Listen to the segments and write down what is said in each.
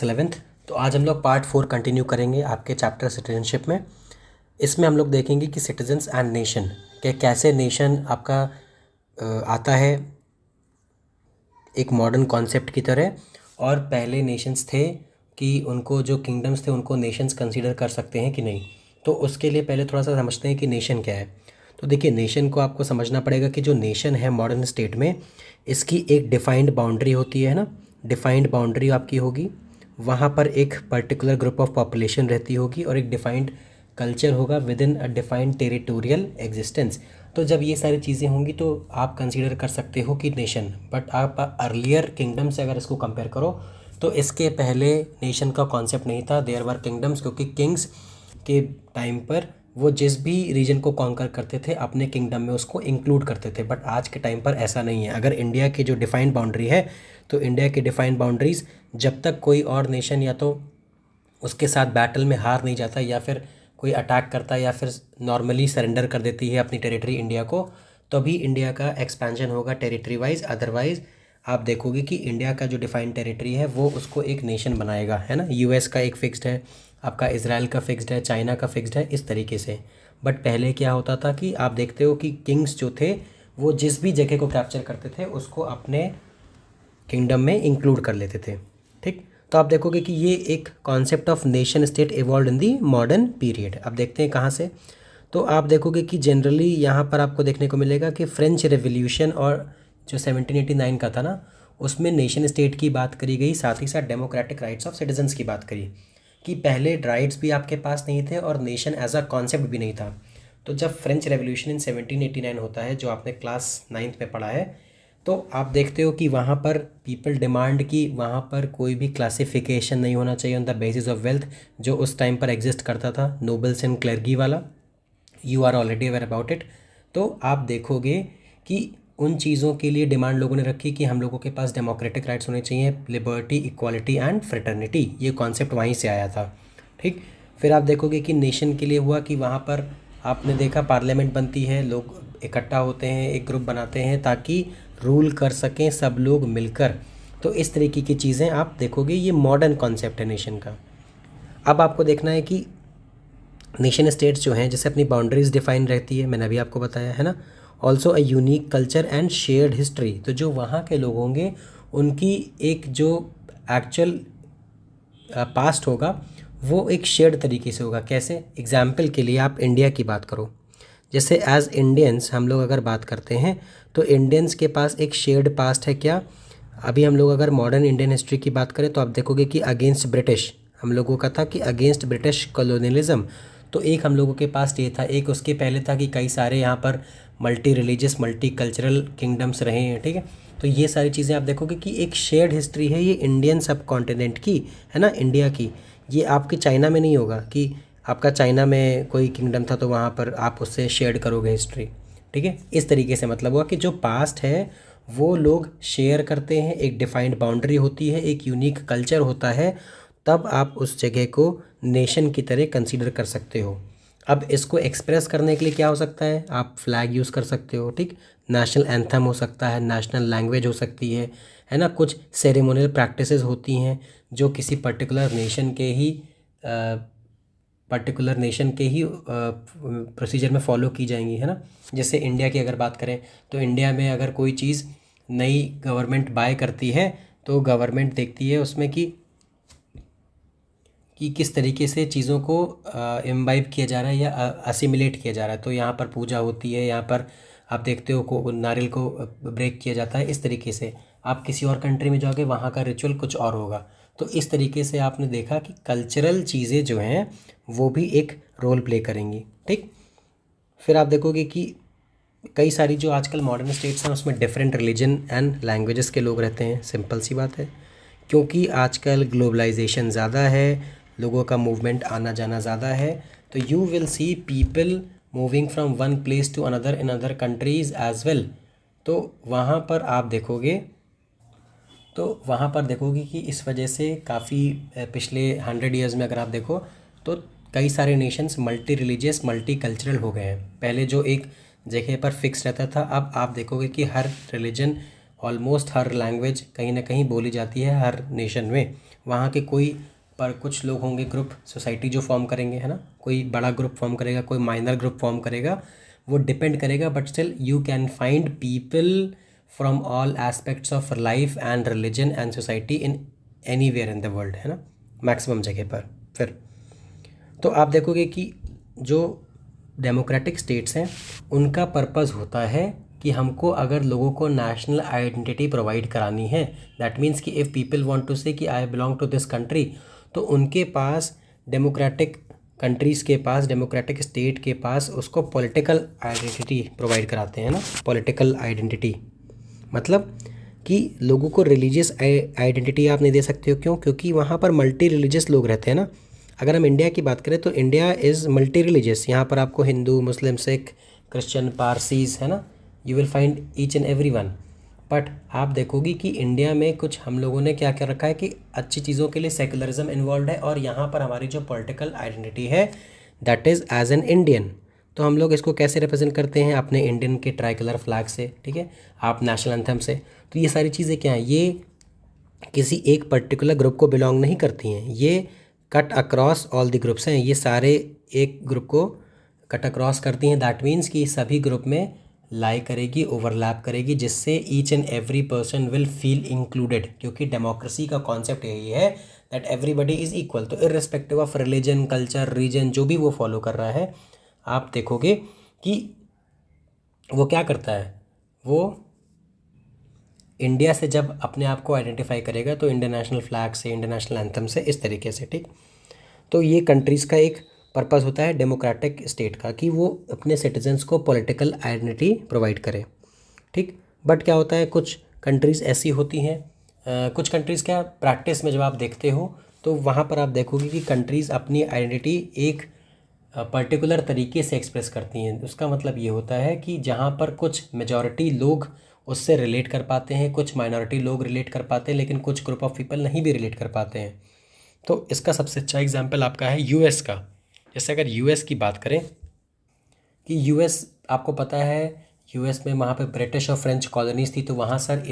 Class 11th। तो आज हम लोग पार्ट 4 कंटिन्यू करेंगे आपके चैप्टर सिटीजनशिप में। इसमें हम लोग देखेंगे कि सिटीजन्स एंड नेशन के कैसे नेशन आपका आता है एक मॉडर्न कॉन्सेप्ट की तरह, और पहले नेशंस थे कि उनको जो किंगडम्स थे उनको नेशंस कंसीडर कर सकते हैं कि नहीं। तो उसके लिए पहले थोड़ा सा समझते हैं कि नेशन क्या है। तो देखिए, नेशन को आपको समझना पड़ेगा कि जो नेशन है मॉडर्न स्टेट में, इसकी एक डिफाइंड बाउंड्री होती है ना। डिफाइंड बाउंड्री आपकी होगी, वहाँ पर एक पर्टिकुलर ग्रुप ऑफ पॉपुलेशन रहती होगी और एक डिफाइंड कल्चर होगा with in a defined territorial existence. तो जब ये सारी चीज़ें होंगी तो आप कंसीडर कर सकते हो कि नेशन। बट आप अर्लियर किंगडम से अगर इसको कंपेयर करो तो इसके पहले नेशन का कॉन्सेप्ट नहीं था, देयर वर किंगडम्स, क्योंकि किंग्स के टाइम पर वो जिस भी रीजन को कॉन्कर करते थे अपने किंगडम में उसको इंक्लूड करते थे। बट आज के टाइम पर ऐसा नहीं है। अगर इंडिया की जो डिफाइंड बाउंड्री है, तो इंडिया की डिफाइंड बाउंड्रीज़ जब तक कोई और नेशन या तो उसके साथ बैटल में हार नहीं जाता या फिर कोई अटैक करता है या फिर नॉर्मली सरेंडर कर देती है अपनी टेरिटरी इंडिया को, तभी इंडिया का एक्सपेंशन होगा टेरिटरी वाइज। अदरवाइज आप देखोगे कि इंडिया का जो डिफाइंड टेरिटरी है वो उसको एक नेशन बनाएगा, है ना। यूएस का एक फिक्स्ड है, आपका इजराइल का फिक्स्ड है, चाइना का फिक्स्ड है, इस तरीके से। बट पहले क्या होता था कि आप देखते हो कि किंग्स जो थे वो जिस भी जगह को कैप्चर करते थे उसको अपने किंगडम में इंक्लूड कर लेते थे। ठीक, तो आप देखोगे कि ये एक concept of nation state evolve in the modern period. अब देखते हैं कहाँ से। तो आप देखोगे कि जनरली यहाँ पर आपको देखने को मिलेगा कि फ्रेंच रेवोल्यूशन और जो 1789 का था ना, उसमें नेशन स्टेट की बात करी गई, साथ ही साथ डेमोक्रेटिक राइट्स ऑफ सिटीजन्स की बात करी कि पहले राइट्स भी आपके पास नहीं थे और नेशन एज अ कॉन्सेप्ट भी नहीं था। तो जब फ्रेंच रेवोल्यूशन इन 1789 होता है, जो आपने क्लास 9th में पढ़ा है, तो आप देखते हो कि वहाँ पर पीपल डिमांड कि वहाँ पर कोई भी क्लासिफिकेशन नहीं होना चाहिए on the basis of wealth, जो उस टाइम पर एग्जिस्ट करता था, नोबल्स एंड क्लर्गी वाला। You are already aware about it. तो आप देखोगे कि उन चीज़ों के लिए डिमांड लोगों ने रखी कि हम लोगों के पास डेमोक्रेटिक राइट्स होने चाहिए, लिबर्टी, इक्वालिटी एंड फ्रेटर्निटी। ये कॉन्सेप्ट वहीं से आया था। ठीक, फिर आप देखोगे कि नेशन के लिए हुआ कि वहाँ पर आपने देखा पार्लियामेंट बनती है, लोग इकट्ठा होते हैं, एक ग्रुप बनाते हैं ताकि रूल कर सकें सब लोग मिलकर। तो इस तरीके की चीज़ें आप देखोगे, ये मॉडर्न कॉन्सेप्ट है नेशन का। अब आपको देखना है कि नेशन स्टेट्स जो हैं, जैसे अपनी बाउंड्रीज डिफाइन रहती है, मैंने अभी आपको बताया है ना। Also a unique culture and shared history. तो जो वहाँ के लोग होंगे उनकी एक जो एक्चुअल पास्ट होगा वो एक शेयर्ड तरीके से होगा। कैसे? एग्जाम्पल के लिए आप इंडिया की बात करो, जैसे एज इंडियंस हम लोग अगर बात करते हैं तो इंडियंस के पास एक शेयर्ड पास्ट है। क्या? अभी हम लोग अगर मॉडर्न इंडियन हिस्ट्री की बात करें तो आप देखोगे कि अगेंस्ट ब्रिटिश हम लोगों का था, कि अगेंस्ट ब्रिटिश कॉलोनियलिज्म। तो एक हम लोगों के पास ये था। एक उसके पहले था कि कई सारे यहाँ पर multi religious multi cultural kingdoms रहे हैं। ठीक है, तो ये सारी चीज़ें आप देखोगे कि एक शेयर्ड हिस्ट्री है ये इंडियन सब कॉन्टिनेंट की, है ना, इंडिया की। ये आपके चाइना में नहीं होगा कि आपका चाइना में कोई किंगडम था तो वहाँ पर आप उससे शेयर करोगे हिस्ट्री। ठीक है, इस तरीके से मतलब हुआ कि जो पास्ट है वो लोग शेयर करते हैं, एक डिफाइंड बाउंड्री होती है, एक यूनिक कल्चर होता है, तब आप उस जगह को नेशन की तरह कंसीडर कर सकते हो। अब इसको एक्सप्रेस करने के लिए क्या हो सकता है? आप फ्लैग यूज़ कर सकते हो। ठीक, नेशनल एंथम हो सकता है, नेशनल लैंग्वेज हो सकती है ना। कुछ सेरेमोनियल प्रैक्टिसेस होती हैं जो किसी पर्टिकुलर नेशन के ही प्रोसीजर में फॉलो की जाएंगी, है ना। जैसे इंडिया की अगर बात करें तो इंडिया में अगर कोई चीज़ नई गवर्नमेंट बाय करती है तो गवर्नमेंट देखती है उसमें कि किस तरीके से चीज़ों को इम्बाइब किया जा रहा है या असिमिलेट किया जा रहा है। तो यहाँ पर पूजा होती है, यहाँ पर आप देखते हो को नारियल को ब्रेक किया जाता है। इस तरीके से आप किसी और कंट्री में जाओगे, वहाँ का रिचुअल कुछ और होगा। तो इस तरीके से आपने देखा कि कल्चरल चीज़ें जो हैं वो भी एक रोल प्ले करेंगी। ठीक, फिर आप देखोगे कि कई सारी जो आजकल मॉडर्न स्टेट्स हैं उसमें डिफरेंट रिलीजन एंड लैंग्वेजेस के लोग रहते हैं। सिंपल सी बात है, क्योंकि आजकल ग्लोबलाइजेशन ज़्यादा है, लोगों का मूवमेंट आना जाना ज़्यादा है, तो you will see people moving from one place to another in other countries as well. तो वहाँ पर आप देखोगे कि इस वजह से काफ़ी पिछले 100 ईयर्स में अगर आप देखो तो कई सारे Nations multi religious multi cultural हो गए हैं। पहले जो एक जगह पर फिक्स रहता था, अब आप देखोगे कि हर रिलीजन ऑलमोस्ट हर लैंग्वेज कहीं ना कहीं बोली जाती है हर नेशन में। वहाँ के कोई पर कुछ लोग होंगे, ग्रुप सोसाइटी जो फॉर्म करेंगे, है ना, कोई बड़ा ग्रुप फॉर्म करेगा, कोई माइनर ग्रुप फॉर्म करेगा, वो डिपेंड करेगा, but still you can find people from all aspects of life and religion and society in anywhere in the world, है ना, मैक्सिमम जगह पर। फिर तो आप देखोगे कि जो डेमोक्रेटिक स्टेट्स हैं उनका पर्पस होता है कि हमको अगर लोगों को नेशनल आइडेंटिटी प्रोवाइड करानी है, दैट मीन्स कि if people want to say कि I belong to this country, तो उनके पास डेमोक्रेटिक कंट्रीज़ के पास, डेमोक्रेटिक स्टेट के पास उसको पॉलिटिकल आइडेंटिटी प्रोवाइड कराते हैं ना। पॉलिटिकल आइडेंटिटी मतलब कि लोगों को रिलीजियस आइडेंटिटी आप नहीं दे सकते हो। क्यों? क्योंकि वहाँ पर मल्टी रिलीजियस लोग रहते हैं ना। अगर हम इंडिया की बात करें तो इंडिया इज़ मल्टी रिलीजियस। यहाँ पर आपको हिंदू, मुस्लिम, सिख, क्रिश्चियन, पारसीज, है ना, you will find each and every one. But आप देखोगे कि इंडिया में कुछ हम लोगों ने क्या क्या रखा है कि अच्छी चीज़ों के लिए सेकुलरिज्म इन्वॉल्व है, और यहाँ पर हमारी जो पॉलिटिकल आइडेंटिटी है that is as an Indian. तो हम लोग इसको कैसे रिप्रेजेंट करते हैं? अपने इंडियन के ट्राई कलर फ्लैग से, ठीक है, आप नेशनल एंथम से। तो ये सारी चीज़ें क्या हैं? ये किसी एक पर्टिकुलर ग्रुप को बिलोंग नहीं करती हैं, ये cut across all the groups हैं, ये सारे एक ग्रुप को कट अक्रॉस करती हैं। दैट मीन्स कि सभी ग्रुप में लाई करेगी, ओवरलैप करेगी, जिससे each and every person will feel included, क्योंकि डेमोक्रेसी का कॉन्सेप्ट यही है दैट एवरीबडी इज़ इक्वल। तो irrespective of religion, culture, region, जो भी वो फॉलो कर रहा है, आप देखोगे कि वो क्या करता है, वो इंडिया से जब अपने आप को आइडेंटिफाई करेगा तो इंडियन नेशनल फ्लैग से, इंडियन नेशनल एंथम से, इस तरीके से, ठीक। तो ये कंट्रीज़ का एक पर्पस होता है डेमोक्रेटिक स्टेट का कि वो अपने सिटीजन्स को पॉलिटिकल आइडेंटिटी प्रोवाइड करे, ठीक। बट क्या होता है, कुछ कंट्रीज़ ऐसी होती हैं, कुछ कंट्रीज़ क्या प्रैक्टिस में जब आप देखते हो तो वहाँ पर आप देखोगे कि कंट्रीज़ अपनी आइडेंटिटी एक पर्टिकुलर तरीके से एक्सप्रेस करती हैं। उसका मतलब ये होता है कि जहाँ पर कुछ मेजॉरिटी लोग उससे रिलेट कर पाते हैं, कुछ माइनॉरिटी लोग रिलेट कर पाते हैं, लेकिन कुछ ग्रुप ऑफ पीपल नहीं भी रिलेट कर पाते हैं। तो इसका सबसे अच्छा एग्जांपल आपका है यूएस का। जैसे अगर यूएस की बात करें कि यूएस, आपको पता है यूएस में वहाँ पे ब्रिटिश और फ्रेंच कॉलोनीज़ थी, तो वहाँ सर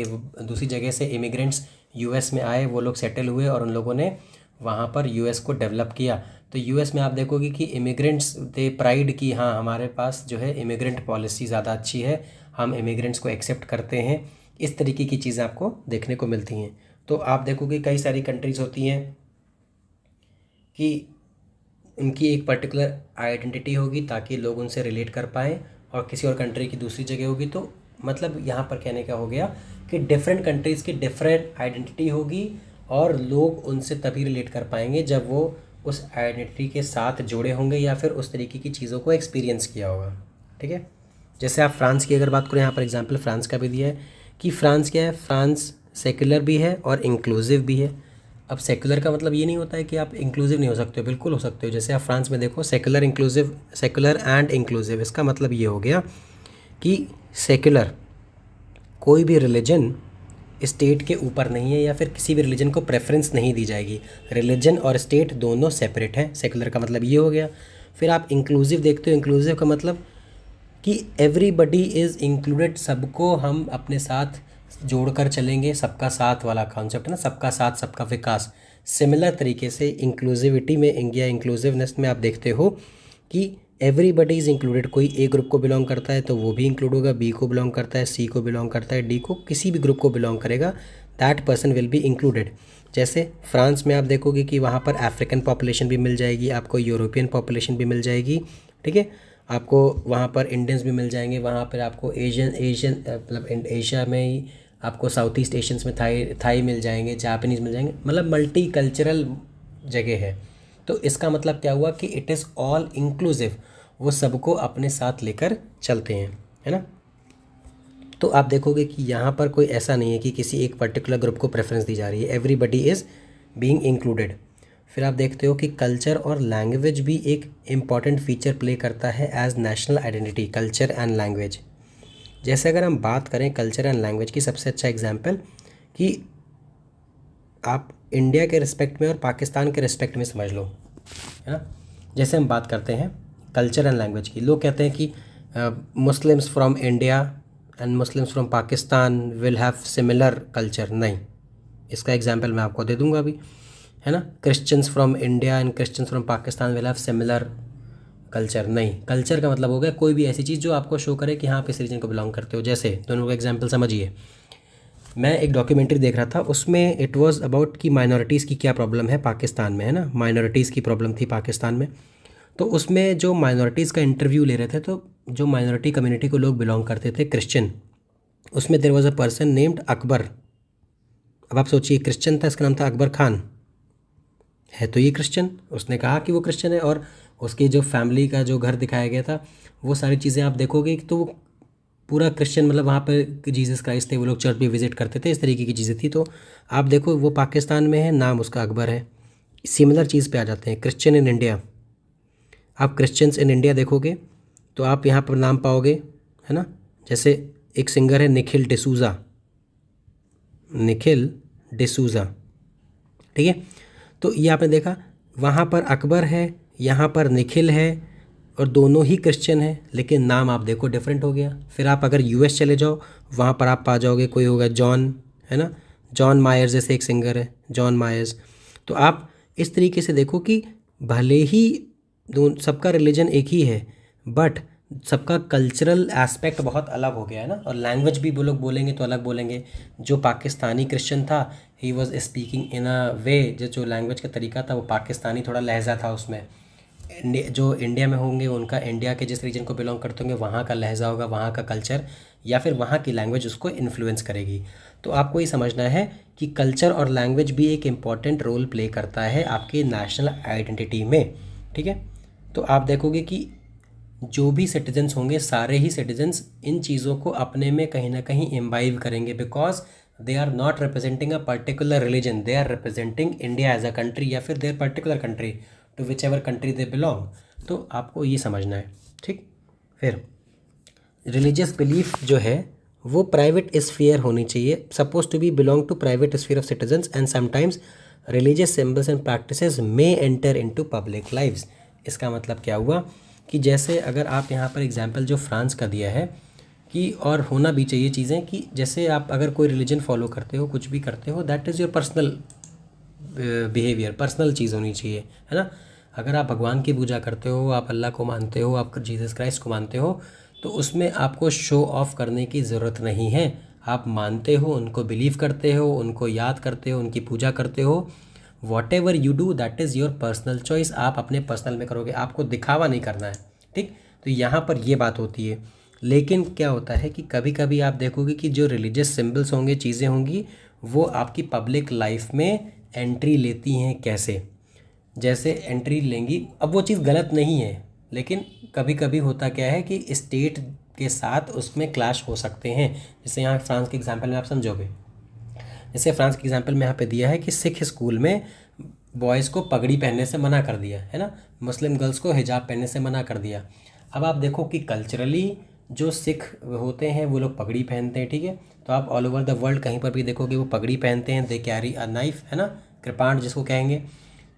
दूसरी जगह से इमिग्रेंट्स यूएस में आए, वो लोग सेटल हुए और उन लोगों ने वहाँ पर यूएस को डेवलप किया। तो यूएस में आप देखोगे कि इमिग्रेंट्स दे प्राइड की हाँ हमारे पास जो है इमिग्रेंट पॉलिसी ज़्यादा अच्छी है, हम इमिग्रेंट्स को एक्सेप्ट करते हैं। इस तरीके की चीज़ें आपको देखने को मिलती हैं। तो आप देखोगे कई सारी कंट्रीज़ होती हैं कि उनकी एक पर्टिकुलर आइडेंटिटी होगी ताकि लोग उनसे रिलेट कर पाएँ, और किसी और कंट्री की दूसरी जगह होगी। तो मतलब यहाँ पर कहने का हो गया कि डिफरेंट कंट्रीज़ की डिफरेंट आइडेंटिटी होगी, और लोग उनसे तभी रिलेट कर पाएंगे जब वो उस आइडेंटिटी के साथ जुड़े होंगे या फिर उस तरीके की चीज़ों को एक्सपीरियंस किया होगा, ठीक है। जैसे आप फ्रांस की अगर बात करें, यहाँ पर एग्जांपल फ्रांस का भी दिया है कि फ्रांस क्या है, फ्रांस सेकुलर भी है और इंक्लूसिव भी है। अब सेकुलर का मतलब ये नहीं होता है कि आप इंक्लूसिव नहीं हो सकते हो, बिल्कुल हो सकते हो। जैसे आप फ्रांस में देखो secular, inclusive, secular and inclusive, इसका मतलब ये हो गया कि सेकुलर कोई भी रिलीजन स्टेट के ऊपर नहीं है, या फिर किसी भी रिलीजन को प्रेफरेंस नहीं दी जाएगी। रिलीजन और स्टेट दोनों सेपरेट हैं, सेकुलर का मतलब ये हो गया। फिर आप इंक्लूसिव देखते हो, इंक्लूसिव का मतलब कि एवरीबडी इज़ इंक्लूडेड, सबको हम अपने साथ जोड़कर चलेंगे, सबका साथ वाला कॉन्सेप्ट है ना, सबका साथ सबका विकास। सिमिलर तरीके से इंक्लूसिविटी में, इंडिया इंक्लूसिवनेस में आप देखते हो कि एवरीबडी इज़ इंक्लूडेड। कोई ए ग्रुप को बिलोंग करता है तो वो भी इंक्लूड होगा, बी को बिलोंग करता है, सी को बिलोंग करता है, डी को, किसी भी ग्रुप को बिलोंग करेगा, that person will be included. जैसे फ्रांस में आप देखोगे कि वहाँ पर अफ्रीकन पॉपुलेशन भी मिल जाएगी, आपको यूरोपियन पॉपुलेशन भी मिल जाएगी, ठीक है, आपको वहाँ पर इंडियंस भी मिल जाएंगे, वहाँ पर आपको एशियन मतलब एशिया में ही आपको साउथ ईस्ट एशियंस में थाई मिल जाएंगे, जापानीज़ मिल जाएंगे, मतलब मल्टी कल्चरल जगह है। तो इसका मतलब क्या हुआ कि इट इज़ ऑल इंक्लूसिव, वो सबको अपने साथ लेकर चलते हैं, है ना। तो आप देखोगे कि यहाँ पर कोई ऐसा नहीं है कि किसी एक पर्टिकुलर ग्रुप को प्रेफरेंस दी जा रही है, एवरीबडी इज़ बीइंग इंक्लूडेड। फिर आप देखते हो कि कल्चर और लैंग्वेज भी एक इम्पॉर्टेंट फीचर प्ले करता है as national identity, culture and language. जैसे अगर हम बात करें कल्चर एंड लैंग्वेज की, सबसे अच्छा एग्जांपल कि आप इंडिया के रिस्पेक्ट में और पाकिस्तान के रिस्पेक्ट में समझ लो, है ना। जैसे हम बात करते हैं कल्चर एंड लैंग्वेज की, लोग कहते हैं कि Muslims from India and Muslims from Pakistan will have similar culture, नहीं, इसका एग्जांपल मैं आपको दे दूंगा अभी, है ना। Christians from India and Christians from Pakistan will have similar culture, नहीं, कल्चर का मतलब हो गया कोई भी ऐसी चीज़ जो आपको शो करे कि हाँ आप इस रीजन को बिलोंग करते हो। जैसे दोनों का एग्जांपल समझिए, मैं एक डॉक्यूमेंट्री देख रहा था, उसमें इट वाज अबाउट कि माइनॉरिटीज़ की क्या प्रॉब्लम है पाकिस्तान में, है ना, माइनॉरिटीज़ की प्रॉब्लम थी पाकिस्तान में। तो उसमें जो माइनॉरिटीज़ का इंटरव्यू ले रहे थे, तो जो माइनॉरिटी कम्युनिटी को लोग बिलोंग करते थे क्रिश्चियन, उसमें there was a person named Akbar. अब आप सोचिए, क्रिश्चियन था, इसका नाम था अकबर खान, है तो ये क्रिश्चियन, उसने कहा कि वो क्रिश्चियन है, और उसकी जो फैमिली का जो घर दिखाया गया था, वो सारी चीज़ें आप देखोगे तो वो पूरा क्रिश्चियन, मतलब वहाँ पर जीसस क्राइस्ट थे, वो लोग चर्च भी विजिट करते थे, इस तरीके की चीज़ें थी। तो आप देखो वो पाकिस्तान में है, नाम उसका अकबर है। सिमिलर चीज़ पे आ जाते हैं, क्रिश्चियन इन इंडिया। आप क्रिश्चियंस इन इंडिया देखोगे तो आप यहाँ पर नाम पाओगे, है ना, जैसे एक सिंगर है निखिल डिसूज़ा, निखिल डिसूज़ा, ठीक है। तो ये आपने देखा, वहाँ पर अकबर है, यहाँ पर निखिल है, और दोनों ही क्रिश्चियन है, लेकिन नाम आप देखो डिफरेंट हो गया। फिर आप अगर यूएस चले जाओ, वहाँ पर आप पा जाओगे कोई होगा जॉन, है ना, जॉन मायर्स जैसे एक सिंगर है, जॉन मायर्स। तो आप इस तरीके से देखो कि भले ही सबका रिलीजन एक ही है, बट सबका कल्चरल एस्पेक्ट बहुत अलग हो गया है ना, और लैंग्वेज भी वो लोग बोलेंगे तो अलग बोलेंगे। जो पाकिस्तानी क्रिश्चियन था, ही वॉज स्पीकिंग इन अ वे, जो लैंग्वेज का तरीका था वो पाकिस्तानी थोड़ा लहजा था उसमें। जो इंडिया में होंगे उनका इंडिया के जिस रीजन को बिलोंग करते होंगे वहाँ का लहजा होगा, वहाँ का कल्चर या फिर वहाँ की लैंग्वेज उसको इन्फ्लुएंस करेगी। तो आपको ये समझना है कि कल्चर और लैंग्वेज भी एक इम्पॉर्टेंट रोल प्ले करता है आपके नेशनल आइडेंटिटी में, ठीक है। तो आप देखोगे कि जो भी सिटीजन्स होंगे, सारे ही सिटीजन्स इन चीज़ों को अपने में कहीं ना कहीं इम्बाइव करेंगे, because they are not representing a particular religion, they are representing India as a country या फिर their particular country to whichever country they belong. तो आपको ये समझना है, ठीक। फिर रिलीजियस बिलीफ जो है वो प्राइवेट स्फीयर होनी चाहिए, suppose to be belong to private sphere of citizens, and sometimes religious symbols and practices may enter into public lives. इसका मतलब क्या हुआ कि जैसे अगर आप यहाँ पर एग्जांपल जो फ्रांस का दिया है कि, और होना भी चाहिए चीज़ें, कि जैसे आप अगर कोई रिलीजन फॉलो करते हो, कुछ भी करते हो, that is your personal behaviour, personal चीज़ होनी चाहिए, है ना। अगर आप भगवान की पूजा करते हो, आप अल्लाह को मानते हो, आप जीसस क्राइस्ट को मानते हो, तो उसमें आपको शो ऑफ करने की ज़रूरत नहीं है। आप मानते हो, उनको बिलीव करते हो, उनको याद करते हो, उनकी पूजा करते हो, what ever you do that is your personal choice, आप अपने पर्सनल में करोगे, आपको दिखावा नहीं करना है, ठीक। तो यहाँ पर ये बात होती है। लेकिन क्या होता है कि कभी कभी आप देखोगे कि जो रिलीजियस सिंबल्स होंगे, चीज़ें होंगी, वो आपकी पब्लिक लाइफ में एंट्री लेती हैं कैसे, जैसे एंट्री लेंगी, अब वो चीज़ गलत नहीं है, लेकिन कभी कभी होता क्या है कि स्टेट के साथ उसमें क्लैश हो सकते हैं। जैसे यहाँ फ्रांस के एग्जांपल में आप समझोगे, जैसे फ्रांस के एग्जांपल में यहाँ पे दिया है कि सिख स्कूल में बॉयज़ को पगड़ी पहनने से मना कर दिया है ना, मुस्लिम गर्ल्स को हिजाब पहनने से मना कर दिया। अब आप देखो कि कल्चरली जो सिख होते हैं वो लोग पगड़ी पहनते हैं, ठीक है। तो आप ऑल ओवर द वर्ल्ड कहीं पर भी देखोगे वो पगड़ी पहनते हैं, दे कैरी अ नाइफ, है ना, कृपाण जिसको कहेंगे।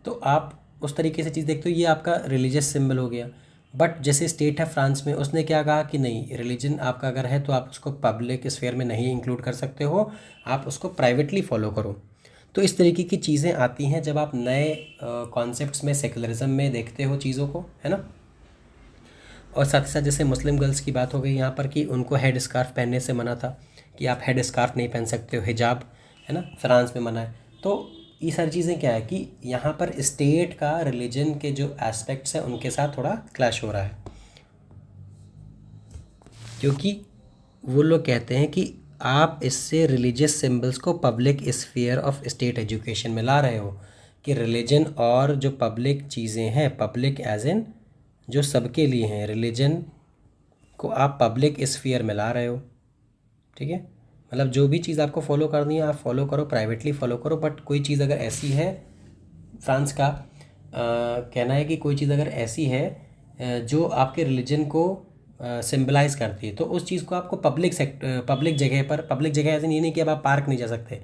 तो आप उस तरीके से चीज़ देखते हो, ये आपका रिलीजियस सिंबल हो गया। बट जैसे स्टेट है फ्रांस में, उसने क्या कहा कि नहीं, रिलीजन आपका अगर है तो आप उसको पब्लिक स्फेयर में नहीं इंक्लूड कर सकते हो, आप उसको प्राइवेटली फॉलो करो। तो इस तरीके की चीज़ें आती हैं जब आप नए कॉन्सेप्ट्स में, सेकुलरिज्म में देखते हो चीज़ों को, है ना। और साथ ही साथ जैसे मुस्लिम गर्ल्स की बात हो गई यहाँ पर कि उनको हेड स्कार्फ पहनने से मना था, कि आप हेड स्कार्फ नहीं पहन सकते हो, हिजाब, है ना, फ्रांस में मना है। तो ये सारी चीज़ें क्या है कि यहाँ पर स्टेट का रिलीजन के जो एस्पेक्ट्स हैं उनके साथ थोड़ा क्लैश हो रहा है, क्योंकि वो लोग कहते हैं कि आप इससे रिलीजियस सिंबल्स को public sphere of state education में ला रहे हो, कि रिलीजन और जो पब्लिक चीज़ें हैं, पब्लिक एज इन जो सबके लिए हैं, रिलीजन को आप पब्लिक स्फीयर में ला रहे हो, ठीक है। मतलब जो भी चीज़ आपको फॉलो करनी है आप फॉलो करो, प्राइवेटली फॉलो करो, बट कोई चीज़ अगर ऐसी है, फ्रांस का कहना है कि कोई चीज़ अगर ऐसी है जो आपके रिलीजन को सिंबलाइज करती है, तो उस चीज़ को आपको पब्लिक जगह पर, पब्लिक जगह ऐसे नहीं कि अब आप पार्क नहीं जा सकते,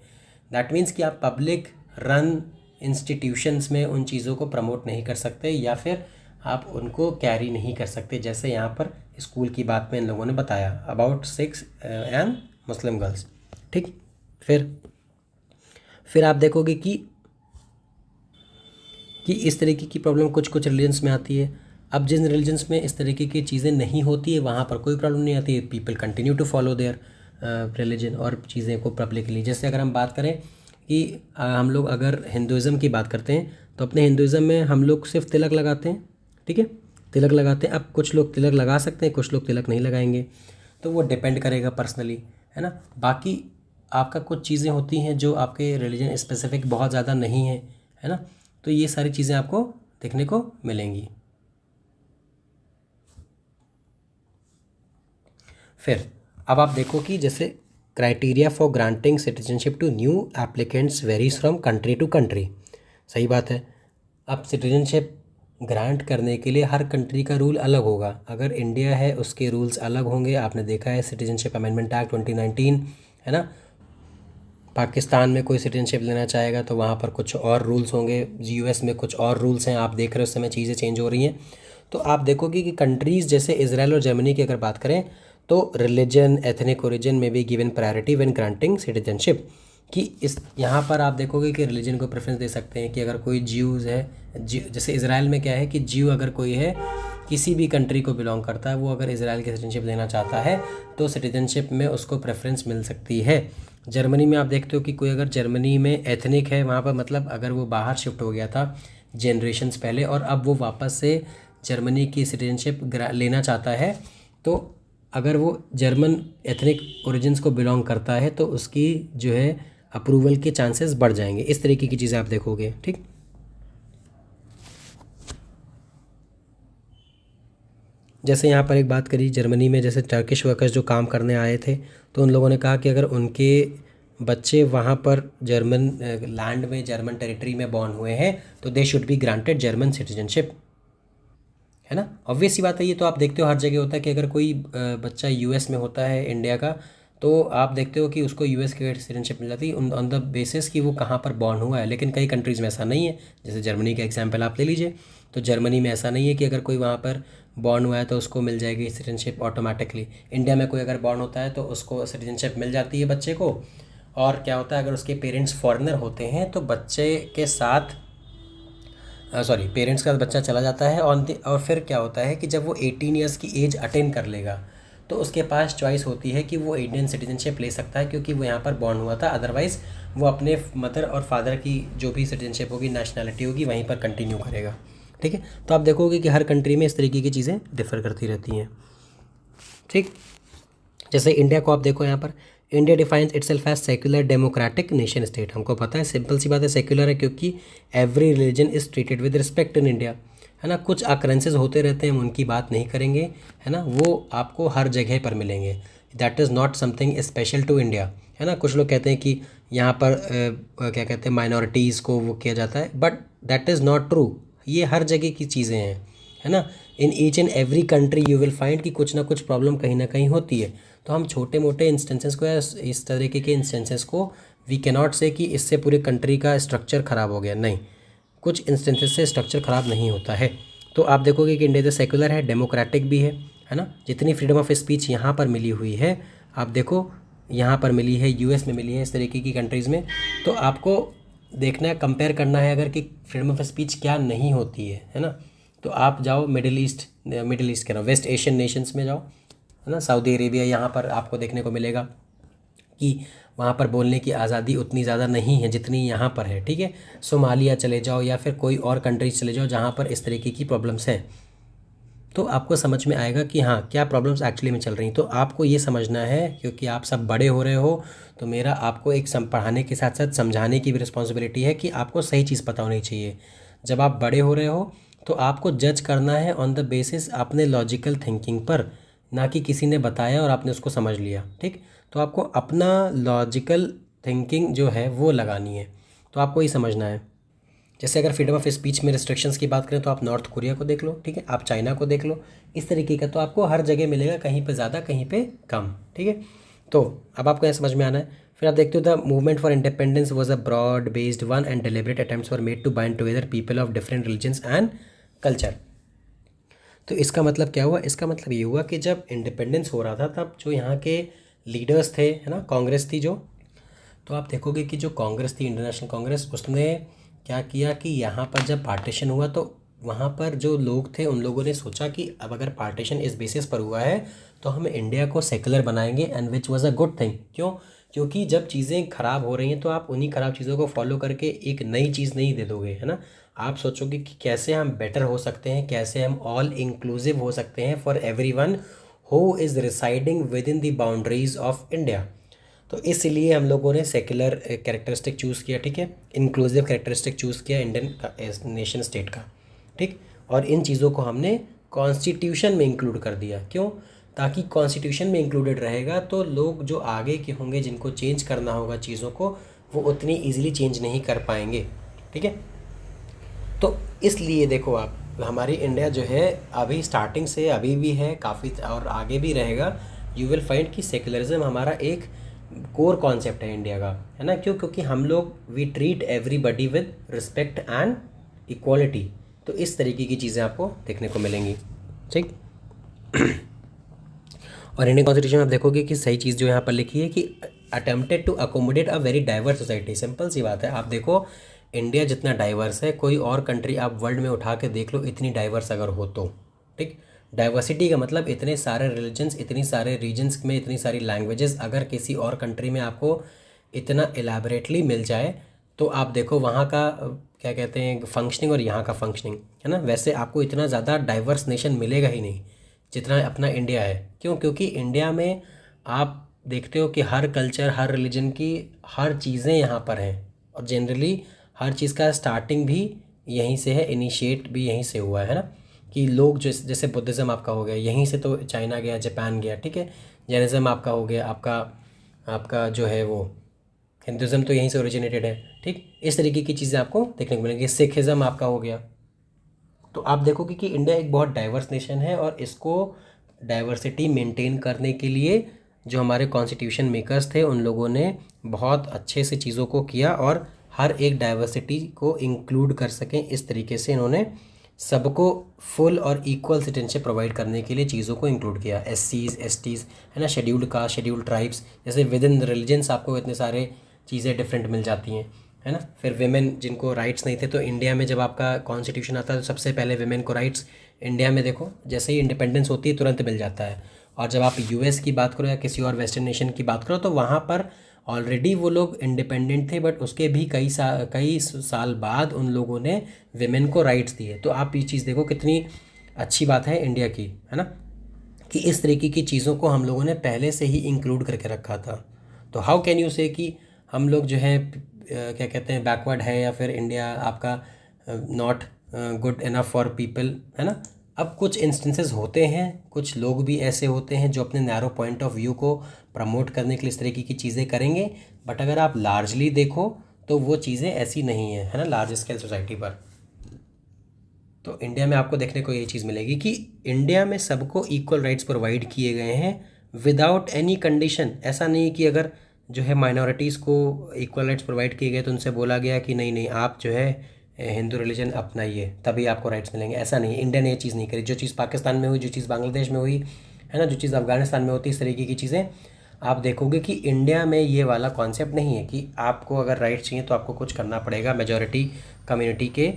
दैट मीन्स कि आप पब्लिक रन इंस्टीट्यूशंस में उन चीज़ों को प्रमोट नहीं कर सकते, या फिर आप उनको कैरी नहीं कर सकते, जैसे यहाँ पर स्कूल की बात में इन लोगों ने बताया about six and Muslim girls. ठीक, फिर आप देखोगे कि इस तरीके की प्रॉब्लम कुछ कुछ रिलीजन्स में आती है। अब जिन रिलीजन्स में इस तरीके की चीज़ें नहीं होती है वहाँ पर कोई प्रॉब्लम नहीं आती है, people continue to follow their religion और चीज़ें को पब्लिकली। जैसे अगर हम बात करें कि हम लोग अगर हिंदुज़म की बात करते हैं तो अपने हिंदुज़म में हम लोग सिर्फ तिलक लगाते हैं, ठीक है, तिलक लगाते हैं। अब कुछ लोग तिलक लगा सकते हैं, कुछ लोग तिलक नहीं लगाएंगे, तो वो डिपेंड करेगा पर्सनली, है ना। बाकी आपका कुछ चीज़ें होती हैं जो आपके रिलीजन स्पेसिफिक बहुत ज़्यादा नहीं है ना, तो ये सारी चीज़ें आपको देखने को मिलेंगी। फिर अब आप देखो कि जैसे criteria for granting citizenship to new applicants varies from country to country. सही बात है। अब सिटीजनशिप ग्रांट करने के लिए हर कंट्री का रूल अलग होगा। अगर इंडिया है उसके रूल्स अलग होंगे, आपने देखा है सिटीजनशिप अमेंडमेंट एक्ट 2019, है ना। पाकिस्तान में कोई सिटीजनशिप लेना चाहेगा तो वहाँ पर कुछ और रूल्स होंगे, यूएस में कुछ और रूल्स हैं। आप देख रहे हो उस समय चीज़ें चेंज हो रही हैं। तो आप देखोगे कि कंट्रीज़ जैसे इजराइल और जर्मनी की अगर बात करें तो रिलीजन, एथनिक ओरिजिन में भी given priority when granting citizenship. कि इस यहाँ पर आप देखोगे कि रिलीजन को प्रेफरेंस दे सकते हैं कि अगर कोई ज्यूज़ है, जैसे इजराइल में क्या है कि ज्यू अगर कोई है किसी भी कंट्री को बिलोंग करता है, वो अगर इजराइल की सिटीजनशिप लेना चाहता है तो सिटीजनशिप में उसको प्रेफरेंस मिल सकती है। जर्मनी में आप देखते हो कि कोई अगर जर्मनी में एथनिक है वहाँ पर, मतलब अगर वो बाहर शिफ्ट हो गया था जनरेशन्स पहले और अब वो वापस से जर्मनी की सिटीजनशिप लेना चाहता है, तो अगर वो जर्मन एथनिक ओरिजिन्स को बिलोंग करता है तो उसकी जो है अप्रूवल के चांसेस बढ़ जाएंगे। इस तरीके की चीज़ें आप देखोगे। ठीक, जैसे यहाँ पर एक बात करी जर्मनी में, जैसे टर्किश वर्कर्स जो काम करने आए थे तो उन लोगों ने कहा कि अगर उनके बच्चे वहाँ पर जर्मन लैंड में, जर्मन टेरिटरी में बॉर्न हुए हैं तो they should be granted German citizenship, है ना। ऑब्वियस सी बात है, ये तो आप देखते हो हर जगह होता है कि अगर कोई बच्चा यूएस में होता है इंडिया का, तो आप देखते हो कि उसको यूएस की सिटीजनशिप मिल जाती है ऑन द बेसिस कि वो कहाँ पर बॉर्न हुआ है। लेकिन कई कंट्रीज़ में ऐसा नहीं है, जैसे जर्मनी का एग्जांपल आप ले लीजिए। तो जर्मनी में ऐसा नहीं है कि अगर कोई वहाँ पर बॉर्न हुआ है तो उसको मिल जाएगी सिटीजनशिप ऑटोमेटिकली। इंडिया में कोई अगर बॉर्न होता है तो उसको सिटीजनशिप मिल जाती है बच्चे को। और क्या होता है, अगर उसके पेरेंट्स फॉरेनर होते हैं तो बच्चे के साथ पेरेंट्स का बच्चा चला जाता है और फिर क्या होता है कि जब वो 18 ईयर्स की एज अटेन कर लेगा तो उसके पास चॉइस होती है कि वो इंडियन सिटीजनशिप ले सकता है, क्योंकि वो यहाँ पर बॉर्न हुआ था। अदरवाइज़ वो अपने मदर और फादर की जो भी सिटीजनशिप होगी, नेशनैलिटी होगी, वहीं पर कंटिन्यू करेगा। ठीक है, तो आप देखोगे कि हर कंट्री में इस तरीके की चीज़ें डिफ़र करती रहती हैं। ठीक, जैसे इंडिया को आप देखो, यहाँ पर India defines itself as secular democratic nation state. हमको पता है, सिंपल सी बात है, सेक्युलर है क्योंकि every religion is treated with respect in India, है ना। कुछ अक्रेंसेस होते रहते हैं, हम उनकी बात नहीं करेंगे, है ना, वो आपको हर जगह पर मिलेंगे। That is not something special to India, है ना। कुछ लोग कहते हैं कि यहाँ पर क्या कहते हैं, माइनॉरिटीज़ को वो किया जाता है, but that is not true. ये हर जगह की चीज़ें हैं, है ना। In each and every country you will find कि कुछ ना कुछ प्रॉब्लम कहीं ना कहीं होती है। तो हम छोटे मोटे इंस्टेंसेस को या इस तरीके के इंस्टेंसेस को वी कैन नॉट से कि इससे पूरे कंट्री का स्ट्रक्चर ख़राब हो गया, नहीं। कुछ इंस्टेंसेस से स्ट्रक्चर ख़राब नहीं होता है। तो आप देखोगे कि इंडिया जो सेकुलर है, डेमोक्रेटिक भी है ना। जितनी फ्रीडम ऑफ स्पीच यहाँ पर मिली हुई है, आप देखो यहाँ पर मिली है, यूएस में मिली है, इस तरीके की कंट्रीज़ में। तो आपको देखना है, कंपेयर करना है अगर कि फ्रीडम ऑफ स्पीच क्या नहीं होती है ना। तो आप जाओ मिडिल ईस्ट कह रहा हूँ, वेस्ट एशियन नेशंस में जाओ, है ना, सऊदी अरेबिया, यहाँ पर आपको देखने को मिलेगा कि वहाँ पर बोलने की आज़ादी उतनी ज़्यादा नहीं है जितनी यहाँ पर है। ठीक है, सोमालिया चले जाओ या फिर कोई और कंट्रीज चले जाओ जहाँ पर इस तरीके की प्रॉब्लम्स हैं, तो आपको समझ में आएगा कि हाँ, क्या प्रॉब्लम्स एक्चुअली में चल रही। तो आपको ये समझना है, क्योंकि आप सब बड़े हो रहे हो, तो मेरा आपको एक पढ़ाने के साथ साथ समझाने की भी रिस्पॉन्सिबिलिटी है कि आपको सही चीज़ पता होनी चाहिए। जब आप बड़े हो रहे हो तो आपको जज करना है ऑन द बेसिस अपने लॉजिकल थिंकिंग पर, ना कि किसी ने बताया और आपने उसको समझ लिया। ठीक, तो आपको अपना लॉजिकल थिंकिंग जो है वो लगानी है। तो आपको ही समझना है। जैसे अगर फ्रीडम ऑफ स्पीच में रिस्ट्रिक्शंस की बात करें तो आप नॉर्थ कोरिया को देख लो, ठीक है, आप चाइना को देख लो, इस तरीके का। तो आपको हर जगह मिलेगा, कहीं पे ज़्यादा कहीं पे कम। ठीक है, तो अब आपको यह समझ में आना है। फिर आप देखते हो the movement for independence was a broad based one and deliberate attempts were made to bind together people of different religions and culture. तो इसका मतलब क्या हुआ, इसका मतलब ये हुआ कि जब इंडिपेंडेंस हो रहा था तब जो यहाँ के लीडर्स थे, है ना, कांग्रेस थी जो, तो आप देखोगे कि जो कांग्रेस थी, इंडियन नेशनल कांग्रेस, उसने क्या किया कि यहाँ पर जब पार्टीशन हुआ तो वहाँ पर जो लोग थे उन लोगों ने सोचा कि अब अगर पार्टीशन इस बेसिस पर हुआ है तो हम इंडिया को सेकुलर बनाएंगे, and which was a good thing. क्यों? क्योंकि जब चीज़ें ख़राब हो रही हैं तो आप उन्हीं ख़राब चीज़ों को फॉलो करके एक नई चीज़ नहीं दे दोगे, है ना। आप सोचोगे कि कैसे हम बेटर हो सकते हैं, कैसे हम ऑल इंक्लूसिव हो सकते हैं for everyone who is residing with in the boundaries of India. तो इसलिए हम लोगों ने सेक्युलर कैरेक्टरिस्टिक चूज़ किया, ठीक है, इंक्लूसिव कैरेक्टरिस्टिक चूज़ किया इंडियन नेशन स्टेट का, ठीक। और इन चीज़ों को हमने कॉन्स्टिट्यूशन में इंक्लूड कर दिया। क्यों? ताकि कॉन्स्टिट्यूशन में इंक्लूडेड रहेगा तो लोग जो आगे के होंगे जिनको चेंज करना होगा चीज़ों को, वो उतनी ईजिली चेंज नहीं कर पाएंगे, ठीक है। तो इसलिए देखो आप, हमारी इंडिया जो है अभी स्टार्टिंग से अभी भी है काफ़ी और आगे भी रहेगा। यू विल फाइंड कि सेकुलरिज्म हमारा एक कोर कॉन्सेप्ट है इंडिया का, है ना। क्यों? क्योंकि हम लोग we treat everybody with respect and equality. तो इस तरीके की चीज़ें आपको देखने को मिलेंगी, ठीक। और इंडियन कॉन्स्टिट्यूशन में आप देखोगे कि सही चीज़ जो यहाँ पर लिखी है कि attempted to accommodate a very diverse society. Simple सी बात है, आप देखो इंडिया जितना डाइवर्स है, कोई और कंट्री आप वर्ल्ड में उठा के देख लो इतनी डाइवर्स अगर हो तो, ठीक। डाइवर्सिटी का मतलब इतने सारे रिलीजन्स, इतनी सारे रीजन्स में इतनी सारी लैंग्वेजेस अगर किसी और कंट्री में आपको इतना एलैबोरेटली मिल जाए तो आप देखो वहाँ का क्या कहते हैं फंक्शनिंग और यहाँ का फंक्शनिंग, है ना। वैसे आपको इतना ज़्यादा डाइवर्स नेशन मिलेगा ही नहीं जितना अपना इंडिया है। क्यों? क्योंकि इंडिया में आप देखते हो कि हर कल्चर, हर रिलीजन की हर चीज़ें यहाँ पर हैं, और जनरली हर चीज़ का स्टार्टिंग भी यहीं से है, इनिशिएट भी यहीं से हुआ है ना। कि लोग जैसे बुद्धिज़्म आपका हो गया यहीं से, तो चाइना गया, जापान गया, ठीक है। जैनिज़्म आपका हो गया, आपका आपका जो है वो हिंदुज़्म तो यहीं से ओरिजिनेटेड है, ठीक। इस तरीके की चीज़ें आपको देखने को मिलेंगी। सिखिज़्म आपका हो गया। तो आप देखोगे कि इंडिया एक बहुत डाइवर्स नेशन है, और इसको डाइवर्सिटी मेंटेन करने के लिए जो हमारे कॉन्स्टिट्यूशन मेकर्स थे उन लोगों ने बहुत अच्छे से चीज़ों को किया, और हर एक डाइवर्सिटी को इंक्लूड कर सकें इस तरीके से इन्होंने सबको फुल और इक्वल सिटीजनशिप प्रोवाइड करने के लिए चीज़ों को इंक्लूड किया। एससीज, एसटीज़, है ना, शेड्यूल्ड कास्ट, शेड्यूल्ड ट्राइब्स, जैसे विद इन रिलीजन्स आपको इतने सारे चीज़ें डिफरेंट मिल जाती हैं, है ना। फिर विमेन जिनको राइट्स नहीं थे, तो इंडिया में जब आपका कॉन्स्टिट्यूशन आता है तो सबसे पहले विमेन को राइट्स इंडिया में देखो जैसे ही इंडिपेंडेंस होती है तुरंत मिल जाता है। और जब आप यूएस की बात करो या किसी और वेस्टर्न नेशन की बात करो तो वहाँ पर ऑलरेडी वो लोग इंडिपेंडेंट थे, बट उसके भी कई साल बाद उन लोगों ने विमेन को राइट्स दिए। तो आप ये चीज़ देखो कितनी अच्छी बात है इंडिया की, है ना, कि इस तरीके की चीज़ों को हम लोगों ने पहले से ही इंक्लूड करके रखा था। तो हाउ कैन यू से कि हम लोग जो है क्या कहते हैं बैकवर्ड है, या फिर इंडिया आपका not good enough for people, है ना। अब कुछ इंस्टेंसेस होते हैं, कुछ लोग भी ऐसे होते हैं जो अपने नैरो पॉइंट ऑफ व्यू को प्रमोट करने के लिए इस तरीके की चीज़ें करेंगे, बट अगर आप लार्जली देखो तो वो चीज़ें ऐसी नहीं है, है ना, लार्ज स्केल सोसाइटी पर। तो इंडिया में आपको देखने को ये चीज़ मिलेगी कि इंडिया में सबको इक्वल राइट्स प्रोवाइड किए गए हैं विदाउट एनी कंडीशन। ऐसा नहीं कि अगर जो है माइनॉरिटीज़ को इक्वल राइट्स प्रोवाइड किए गए तो उनसे बोला गया कि नहीं नहीं आप जो है हिंदू रिलीजन अपनाइए तभी आपको राइट्स मिलेंगे। ऐसा नहीं, इंडिया ने ये चीज़ नहीं करी। जो चीज़ पाकिस्तान में हुई, जो चीज़ बांग्लादेश में हुई, है ना, जो चीज़ अफगानिस्तान में होती है, इस तरीके की चीज़ें आप देखोगे कि इंडिया में ये वाला कॉन्सेप्ट नहीं है कि आपको अगर राइट्स चाहिए तो आपको कुछ करना पड़ेगा मेजॉरिटी कम्युनिटी के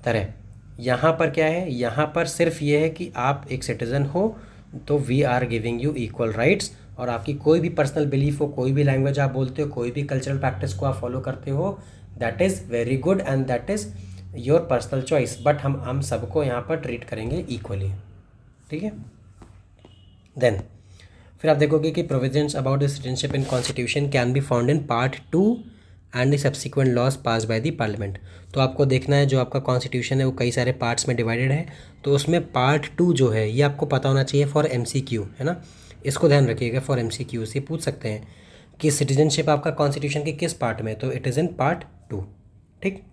तरह। यहाँ पर क्या है, यहाँ पर सिर्फ ये है कि आप एक सिटीज़न हो तो we are giving you equal rights, और आपकी कोई भी पर्सनल बिलीफ हो, कोई भी लैंग्वेज आप बोलते हो, कोई भी कल्चरल प्रैक्टिस को आप फॉलो करते हो, that is very good and that is your personal choice, but हम सबको यहाँ पर ट्रीट करेंगे इक्वली, ठीक है। देन फिर आप देखोगे कि provisions about the citizenship in constitution can be found in part 2 and the subsequent laws pass by the parliament. तो आपको देखना है जो आपका कॉन्स्टिट्यूशन है वो कई सारे पार्ट्स में डिवाइडेड है, तो उसमें पार्ट 2 जो है ये आपको पता होना चाहिए फॉर MCQ, है ना। इसको ध्यान रखिएगा, फॉर MCQ से पूछ सकते हैं कि सिटीजनशिप आपका कॉन्स्टिट्यूशन के किस पार्ट में, तो इट इज़ इन पार्ट 2, ठीक।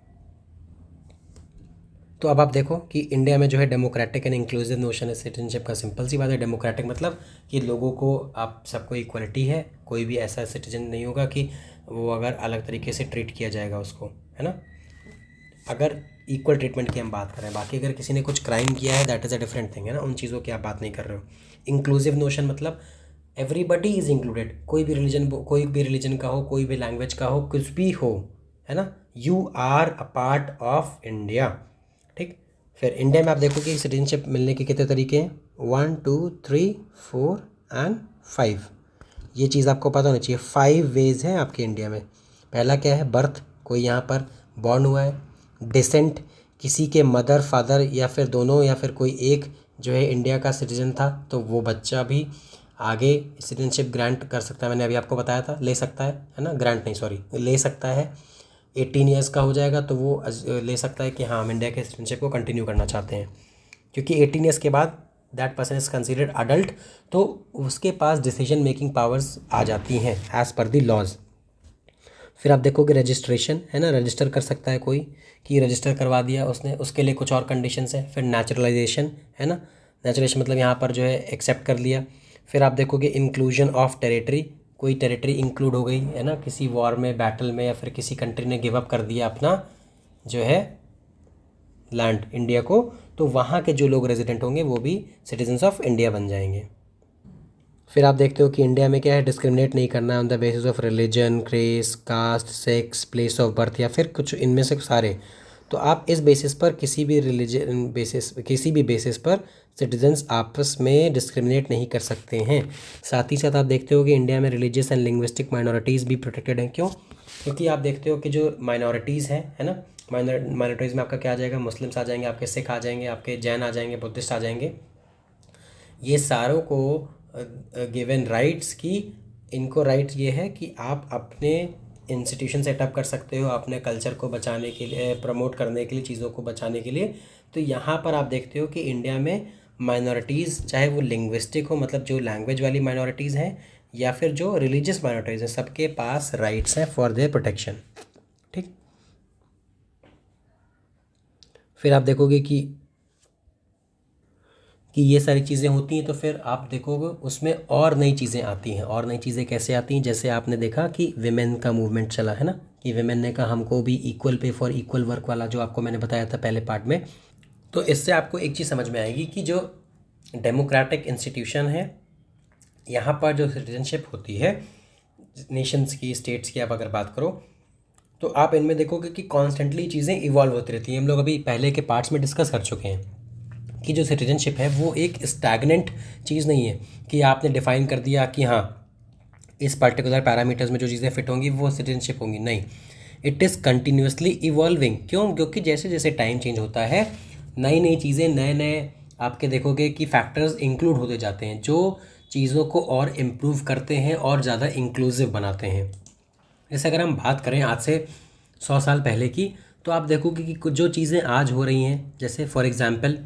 तो अब आप देखो कि इंडिया में जो है डेमोक्रेटिक एंड इंक्लूसिव नोशन है सिटीजनशिप का। सिंपल सी बात है, डेमोक्रेटिक मतलब कि लोगों को आप सबको इक्वलिटी है, कोई भी ऐसा सिटीजन नहीं होगा कि वो अगर अलग तरीके से ट्रीट किया जाएगा उसको, है ना। अगर इक्वल ट्रीटमेंट की हम बात कर रहे हैं। बाकी अगर किसी ने कुछ क्राइम किया है that is a different thing है ना, उन चीज़ों की आप बात नहीं कर रहे हो। इंक्लूसिव नोशन मतलब एवरीबडी इज़ इंक्लूडेड, कोई भी रिलीजन का हो, कोई भी लैंग्वेज का हो, कुछ भी हो, है ना। You are a part of India. ठीक। फिर इंडिया में आप देखो कि सिटीजनशिप मिलने के कितने तरीके हैं, 1 2 3 4 एंड 5। ये चीज़ आपको पता होनी चाहिए, 5 वेज हैं आपके इंडिया में। पहला क्या है, बर्थ, कोई यहाँ पर बॉर्न हुआ है। डिसेंट, किसी के मदर फादर या फिर दोनों या फिर कोई एक जो है इंडिया का सिटीज़न था, तो वो बच्चा भी आगे सिटीजनशिप ग्रांट कर सकता है। मैंने अभी आपको बताया था, ले सकता है ना, ग्रांट नहीं सॉरी, ले सकता है। 18 ईयर्स का हो जाएगा तो वो ले सकता है कि हाँ हम इंडिया के सिटीजनशिप को कंटिन्यू करना चाहते हैं, क्योंकि 18 ईयर्स के बाद that person is considered adult, तो उसके पास डिसीजन मेकिंग पावर्स आ जाती हैं एज़ पर दी लॉज। फिर आप देखोगे रजिस्ट्रेशन, है ना, रजिस्टर कर सकता है कोई, कि रजिस्टर करवा दिया उसने, उसके लिए कुछ और कंडीशंस हैं। फिर नेचुरलाइजेशन, है ना, नेचुरलाइजेशन मतलब यहाँ पर जो है एक्सेप्ट कर लिया। फिर आप देखोगे इंक्लूजन ऑफ टेरिटरी, कोई टेरिटरी इंक्लूड हो गई, है ना, किसी वॉर में, बैटल में, या फिर किसी कंट्री ने गिव अप कर दिया अपना जो है लैंड इंडिया को, तो वहाँ के जो लोग रेजिडेंट होंगे वो भी सिटीजन्स ऑफ इंडिया बन जाएंगे। फिर आप देखते हो कि इंडिया में क्या है, डिस्क्रिमिनेट नहीं करना on the basis of religion, race, caste, sex, place of birth या फिर कुछ इनमें से सारे। तो आप इस बेसिस पर किसी भी बेसिस पर सिटीजन्स आपस में डिस्क्रिमिनेट नहीं कर सकते हैं। साथ ही साथ आप देखते हो कि इंडिया में रिलीजियस एंड लिंग्विस्टिक माइनॉरिटीज़ भी प्रोटेक्टेड हैं। क्यों? क्योंकि आप देखते हो कि जो माइनॉरिटीज़ हैं, है ना, माइनॉरिटीज़ में आपका क्या आ जाएगा, मुस्लिम्स आ जाएंगे, आपके सिख आ जाएंगे, आपके जैन आ जाएंगे, बुद्धिस्ट आ जाएंगे। ये सारों को गिवन राइट्स की, इनको राइट ये है कि आप अपने इंस्टीट्यूशन सेटअप कर सकते हो अपने कल्चर को बचाने के लिए, प्रमोट करने के लिए, चीज़ों को बचाने के लिए। तो यहाँ पर आप देखते हो कि इंडिया में माइनॉरिटीज़, चाहे वो लिंग्विस्टिक हो, मतलब जो लैंग्वेज वाली माइनॉरिटीज़ हैं, या फिर जो रिलीजियस माइनॉरिटीज़ हैं, सबके पास राइट्स हैं फॉर देयर प्रोटेक्शन। ठीक। फिर आप देखोगे कि ये सारी चीज़ें होती हैं, तो फिर आप देखोगे उसमें और नई चीज़ें आती हैं। और नई चीज़ें कैसे आती हैं, जैसे आपने देखा कि विमेन का मूवमेंट चला, है ना, कि विमेन ने कहा हमको भी equal pay for equal work वाला, जो आपको मैंने बताया था पहले पार्ट में। तो इससे आपको एक चीज़ समझ में आएगी कि जो डेमोक्रेटिक इंस्टीट्यूशन है, यहाँ पर जो सिटीजनशिप होती है नेशंस की, स्टेट्स की आप अगर बात करो, तो आप इनमें देखोगे कि कॉन्स्टेंटली चीज़ें इवॉल्व होती रहती हैं। हम लोग अभी पहले के पार्ट्स में डिस्कस कर चुके हैं कि जो सिटीजनशिप है वो एक स्टैगनेंट चीज़ नहीं है कि आपने डिफ़ाइन कर दिया कि हाँ इस पर्टिकुलर पैरामीटर्स में जो चीज़ें फिट होंगी वो सिटीजनशिप होंगी। नहीं, इट इज़ कंटिन्यूसली इवॉल्विंग। क्यों? क्योंकि जैसे जैसे टाइम चेंज होता है, नई नई चीज़ें, नए नए आपके देखोगे कि फैक्टर्स इंक्लूड होते जाते हैं, जो चीज़ों को और इम्प्रूव करते हैं और ज़्यादा इंक्लूसिव बनाते हैं। जैसे अगर हम बात करें आज से 100 साल पहले की, तो आप देखोगे कि कुछ जो चीज़ें आज हो रही हैं, जैसे फॉर एग्ज़ाम्पल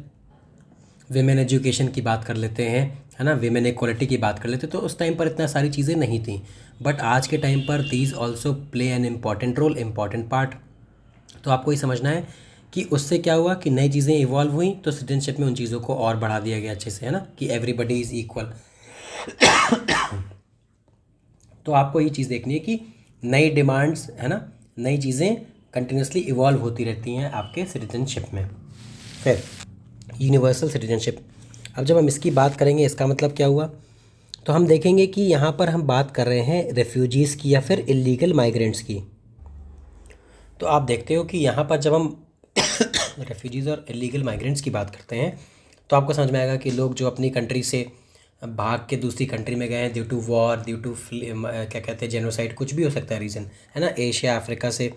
विमेन एजुकेशन की बात कर लेते हैं, है ना, विमेन इक्वलिटी की बात कर लेते हैं, तो उस टाइम पर इतना सारी चीज़ें नहीं थी। बट आज के टाइम पर these also play an important role, important part. तो आपको ये समझना है कि उससे क्या हुआ कि नई चीज़ें इवॉल्व हुई, तो सिटीजनशिप में उन चीज़ों को और बढ़ा दिया गया अच्छे से, है ना, कि एवरीबडी इज़ इक्वल। तो आपको ये चीज़ देखनी है कि नई डिमांड्स, है ना, नई चीज़ें कंटिन्यूसली इवॉल्व होती रहती हैं आपके सिटीजनशिप में। फिर यूनिवर्सल सिटीजनशिप, अब जब हम इसकी बात करेंगे इसका मतलब क्या हुआ, तो हम देखेंगे कि यहाँ पर हम बात कर रहे हैं रेफ्यूजीज़ की या फिर इलीगल माइग्रेंट्स की। तो आप देखते हो कि यहाँ पर जब हम रेफ्यूजीज़ और इलीगल माइग्रेंट्स की बात करते हैं, तो आपको समझ में आएगा कि लोग जो अपनी कंट्री से भाग के दूसरी कंट्री में गए हैं due to war, due to क्या कहते हैं, जेनोसाइड, कुछ भी हो सकता है रीज़न, है ना। एशिया, अफ्रीका से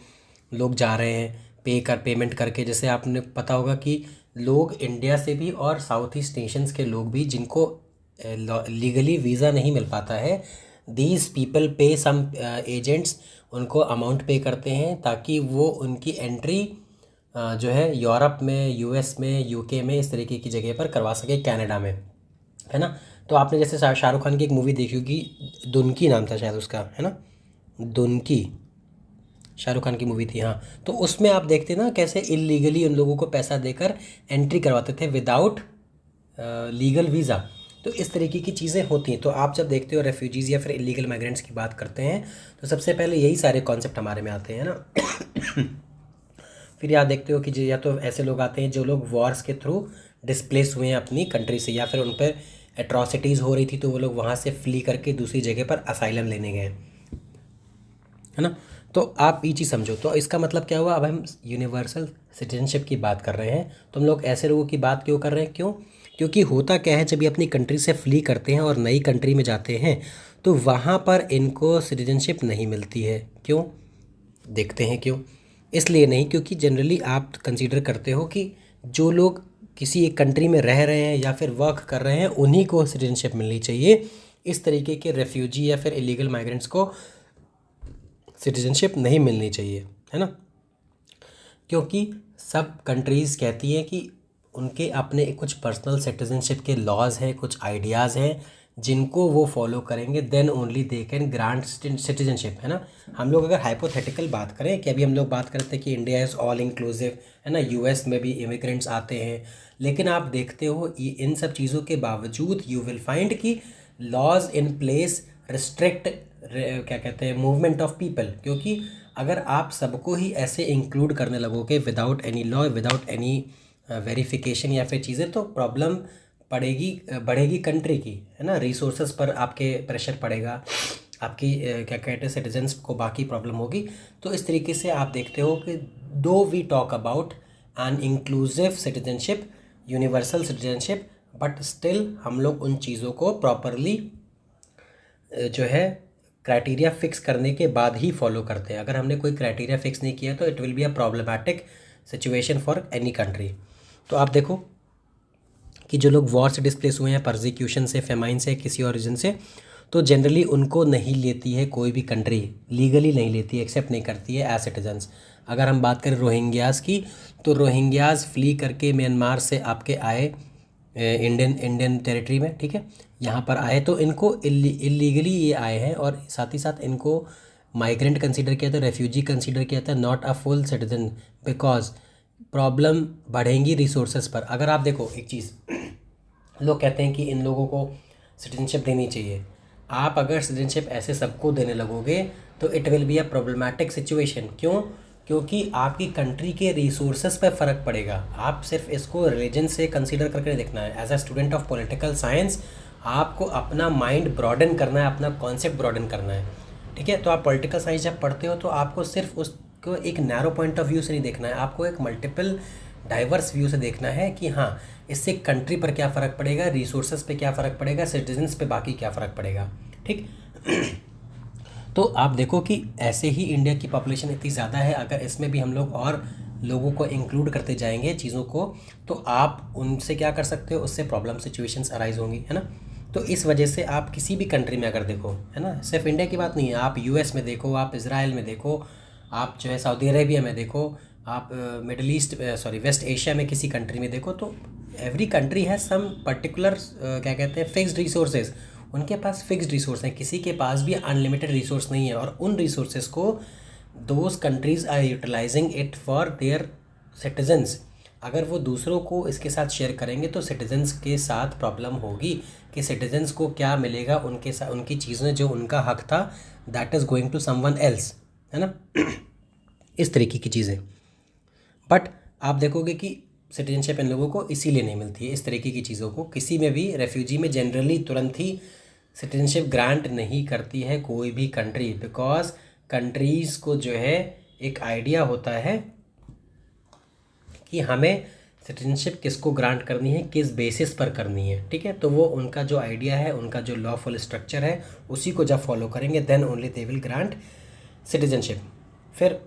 लोग जा रहे हैं पेमेंट करके। जैसे आपने पता होगा कि लोग इंडिया से भी और साउथ ईस्ट नेशंस के लोग भी जिनको लीगली वीज़ा नहीं मिल पाता है, दीज पीपल पे सम एजेंट्स उनको अमाउंट पे करते हैं ताकि वो उनकी एंट्री जो है यूरोप में, यूएस में, यूके में, इस तरीके की जगह पर करवा सके, कनाडा में, है ना। तो आपने जैसे शाहरुख खान की एक मूवी देखी होगी, दुनकी नाम था शायद उसका, है ना, दुनकी, शाहरुख खान की मूवी थी, हाँ। तो उसमें आप देखते ना कैसे इलीगली उन लोगों को पैसा देकर एंट्री करवाते थे विदाउट लीगल वीज़ा। तो इस तरीके की चीज़ें होती हैं। तो आप जब देखते हो रेफ्यूजीज़ या फिर इलीगल माइग्रेंट्स की बात करते हैं, तो सबसे पहले यही सारे कॉन्सेप्ट हमारे में आते हैं ना। फिर यहाँ देखते हो कि या तो ऐसे लोग आते हैं जो लोग वॉर्स के थ्रू डिस्प्लेस हुए हैं अपनी कंट्री से, या फिर उन पर एट्रॉसिटीज़ हो रही थी तो वो लोग वहाँ से फ्ली करके दूसरी जगह पर असाइलम लेने गए, है ना। तो आप ये चीज़ समझो, तो इसका मतलब क्या हुआ, अब हम यूनिवर्सल सिटीजनशिप की बात कर रहे हैं तो हम लोग ऐसे लोगों की बात क्यों कर रहे हैं, क्यों, क्योंकि होता क्या है, जब ये अपनी कंट्री से फ्ली करते हैं और नई कंट्री में जाते हैं तो वहाँ पर इनको सिटीजनशिप नहीं मिलती है। क्यों, देखते हैं क्यों। इसलिए नहीं क्योंकि जनरली आप कंसीडर करते हो कि जो लोग किसी एक कंट्री में रह रहे हैं या फिर वर्क कर रहे हैं उन्हीं को सिटीजनशिप मिलनी चाहिए, इस तरीके के रेफ्यूजी या फिर इलीगल माइग्रेंट्स को सिटीजनशिप नहीं मिलनी चाहिए, है ना। क्योंकि सब कंट्रीज़ कहती हैं कि उनके अपने कुछ पर्सनल सिटीजनशिप के लॉज हैं, कुछ आइडियाज़ हैं जिनको वो फॉलो करेंगे, then only they can grant citizenship, है ना। हम लोग अगर हाइपोथेटिकल बात करें कि अभी हम लोग बात करते हैं कि इंडिया इज़ ऑल इंक्लूसिव, है ना, यूएस में भी इमिग्रेंट्स आते हैं, लेकिन आप देखते हो इन सब चीज़ों के बावजूद यू विल फाइंड कि लॉज इन प्लेस रिस्ट्रिक्ट क्या कहते हैं मूवमेंट ऑफ पीपल, क्योंकि अगर आप सबको ही ऐसे इंक्लूड करने लगोगे without any law, without any verification या फिर चीज़ें, तो प्रॉब्लम पड़ेगी, बढ़ेगी कंट्री की, है ना। रिसोर्सेज पर आपके प्रेशर पड़ेगा, आपकी क्या कहते हैं सिटीजन्स को बाकी प्रॉब्लम होगी। तो इस तरीके से आप देखते हो कि though we talk about an inclusive citizenship, universal citizenship, but still हम लोग उन चीज़ों को प्रॉपरली जो है क्राइटेरिया फिक्स करने के बाद ही फॉलो करते हैं। अगर हमने कोई क्राइटेरिया फिक्स नहीं किया तो it will be a problematic situation for any country. तो आप देखो कि जो लोग वॉर से डिस्प्लेस हुए हैं, परसिक्यूशन से, फेमाइन से, किसी और रीजन से, तो जनरली उनको नहीं लेती है कोई भी कंट्री, लीगली नहीं लेती है, एक्सेप्ट नहीं करती है एज सिटीजन्स। अगर हम बात करें रोहिंग्यास की, तो रोहिंग्यास फ्ली करके म्यांमार से आपके आए इंडियन टेरिटरी में, ठीक है, यहाँ पर आए तो इनको इलीगली ये आए हैं, और साथ ही साथ इनको माइग्रेंट कंसीडर किया था, रेफ्यूजी कंसीडर किया था, not a full citizen, because problem बढ़ेंगी रिसोर्सेज पर। अगर आप देखो एक चीज़, लोग कहते हैं कि इन लोगों को सिटीजनशिप देनी चाहिए, आप अगर सिटीजनशिप ऐसे सबको देने लगोगे तो it will be a problematic situation. क्यों, क्योंकि आपकी कंट्री के रिसोर्सेज पे फ़र्क पड़ेगा। आप सिर्फ इसको रिलीजन से कंसीडर करके देखना है। As a student of political science आपको अपना माइंड ब्रॉडन करना है, अपना कॉन्सेप्ट ब्रॉडन करना है, ठीक है। तो आप पॉलिटिकल साइंस जब पढ़ते हो तो आपको सिर्फ उसको एक नैरो पॉइंट ऑफ व्यू से नहीं देखना है, आपको एक मल्टीपल डाइवर्स व्यू से देखना है कि हाँ इससे कंट्री पर क्या फ़र्क पड़ेगा, रिसोर्सेज पे क्या फ़र्क पड़ेगा, सिटीजन्स पे बाकी क्या फ़र्क पड़ेगा, ठीक। तो आप देखो कि ऐसे ही इंडिया की पॉपुलेशन इतनी ज़्यादा है, अगर इसमें भी हम लोग और लोगों को इंक्लूड करते जाएंगे चीज़ों को, तो आप उनसे क्या कर सकते हो, उससे प्रॉब्लम सिचुएशंस अराइज होंगी, है ना। तो इस वजह से आप किसी भी कंट्री में अगर देखो, है ना, सिर्फ इंडिया की बात नहीं है, आप यूएस में देखो, आप इज़राइल में देखो, आप जो है सऊदी अरेबिया में देखो, आप मिडल ईस्ट वेस्ट एशिया में किसी कंट्री में देखो, तो every country has some particular क्या कहते हैं फिक्स्ड रिसोर्सेज। उनके पास फिक्स्ड रिसोर्स हैं, किसी के पास भी अनलिमिटेड रिसोर्स नहीं है, और उन रिसोर्सेज को those countries are utilising it for their citizens. अगर वो दूसरों को इसके साथ शेयर करेंगे तो सिटीजन्स के साथ प्रॉब्लम होगी कि सिटीजन्स को क्या मिलेगा, उनके साथ उनकी चीज़ें जो उनका हक था that is going to someone else, है ना। इस तरीके की चीज़ें। बट आप देखोगे कि सिटीजनशिप इन लोगों को इसीलिए नहीं मिलती है, इस तरीके की चीज़ों को किसी में भी रेफ्यूजी में जनरली तुरंत ही सिटीजनशिप ग्रांट नहीं करती है कोई भी कंट्री, बिकॉज कंट्रीज़ को जो है एक आइडिया होता है कि हमें सिटीजनशिप किसको ग्रांट करनी है, किस बेसिस पर करनी है, ठीक है। तो वो उनका जो आइडिया है, उनका जो लॉफुल स्ट्रक्चर है, उसी को जब फॉलो करेंगे then only they will grant citizenship. फिर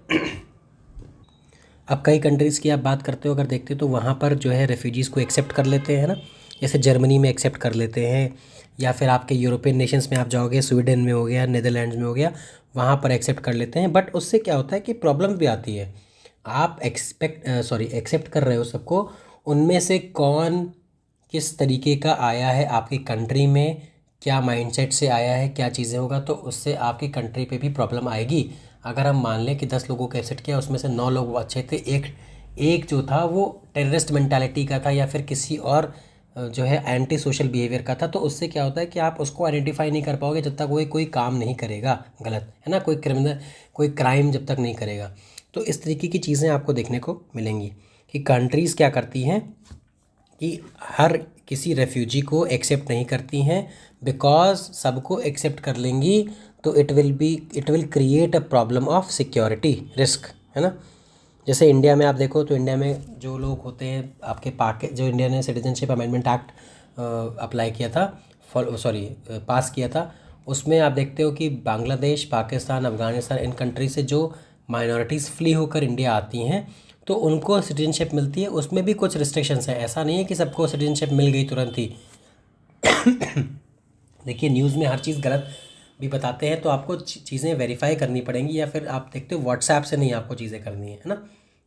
अब कई कंट्रीज़ की आप बात करते हो, अगर देखते हो तो वहाँ पर जो है रेफ्यूजीज़ को एक्सेप्ट कर लेते हैं ना, जैसे जर्मनी में एक्सेप्ट कर लेते हैं, या फिर आपके यूरोपियन नेशंस में आप जाओगे, स्वीडन में हो गया, नीदरलैंड्स में हो गया, वहाँ पर एक्सेप्ट कर लेते हैं। बट उससे क्या होता है कि प्रॉब्लम भी आती है। आप एक्सेप्ट कर रहे हो सबको, उनमें से कौन किस तरीके का आया है आपकी कंट्री में, क्या माइंडसेट से आया है, क्या चीज़ें होगा, तो उससे आपकी कंट्री पे भी प्रॉब्लम आएगी। अगर हम मान लें कि 10 लोगों को एक्सेप्ट किया, उसमें से 9 लोग अच्छे थे, एक जो था वो टेररिस्ट मेंटालिटी का था या फिर किसी और जो है एंटी सोशल बिहेवियर का था, तो उससे क्या होता है कि आप उसको आइडेंटिफाई नहीं कर पाओगे जब तक वो कोई काम नहीं करेगा गलत, है ना, कोई क्राइम जब तक नहीं करेगा। तो इस तरीके की चीज़ें आपको देखने को मिलेंगी कि कंट्रीज़ क्या करती हैं कि हर किसी रेफ्यूजी को एक्सेप्ट नहीं करती हैं, बिकॉज सबको एक्सेप्ट कर लेंगी तो it will create a problem of security risk, है ना। जैसे इंडिया में आप देखो तो इंडिया में जो लोग होते हैं आपके जो इंडिया ने सिटीजनशिप अमेंडमेंट एक्ट अप्लाई किया था, पास किया था, उसमें आप देखते हो कि बांग्लादेश, पाकिस्तान, अफ़गानिस्तान, इन कंट्री से जो माइनॉरिटीज़ फ्ली होकर इंडिया आती हैं तो उनको सिटीजनशिप मिलती है। उसमें भी कुछ रिस्ट्रिक्शंस हैं, ऐसा नहीं है कि सबको सिटीजनशिप मिल गई तुरंत ही। देखिए न्यूज़ में हर चीज़ गलत भी बताते हैं, तो आपको चीज़ें वेरीफाई करनी पड़ेंगी, या फिर आप देखते हो व्हाट्सएप से नहीं आपको चीज़ें करनी है ना,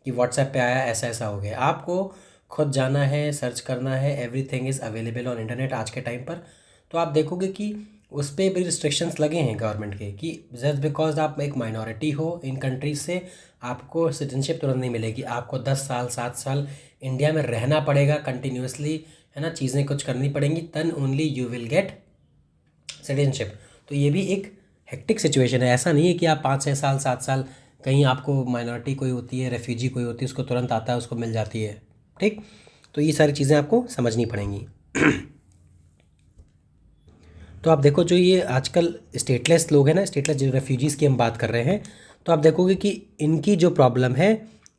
कि व्हाट्सएप पे आया ऐसा ऐसा हो गया। आपको खुद जाना है, सर्च करना है, everything is available on internet आज के टाइम पर। तो आप देखोगे कि उस पर भी रिस्ट्रिक्शंस लगे हैं गवर्नमेंट के कि जस्ट बिकॉज आप एक माइनॉरिटी हो इन कंट्रीज से आपको सिटीजनशिप तुरंत नहीं मिलेगी। आपको 10 साल 7 साल इंडिया में रहना पड़ेगा कंटिन्यूसली, है ना, चीज़ें कुछ करनी पड़ेंगी, तन only you will get citizenship. तो ये भी एक हेक्टिक सिचुएशन है। ऐसा नहीं है कि आप 5-6 साल 7 साल कहीं आपको माइनॉरिटी कोई होती है, रेफ्यूजी कोई होती है, उसको तुरंत आता है, उसको मिल जाती है, ठीक। तो ये सारी चीज़ें आपको समझनी पड़ेंगी। तो आप देखो जो ये आजकल स्टेटलेस लोग हैं ना, स्टेटलेस जो रेफ्यूजीज़ की हम बात कर रहे हैं, तो आप देखोगे कि इनकी जो प्रॉब्लम है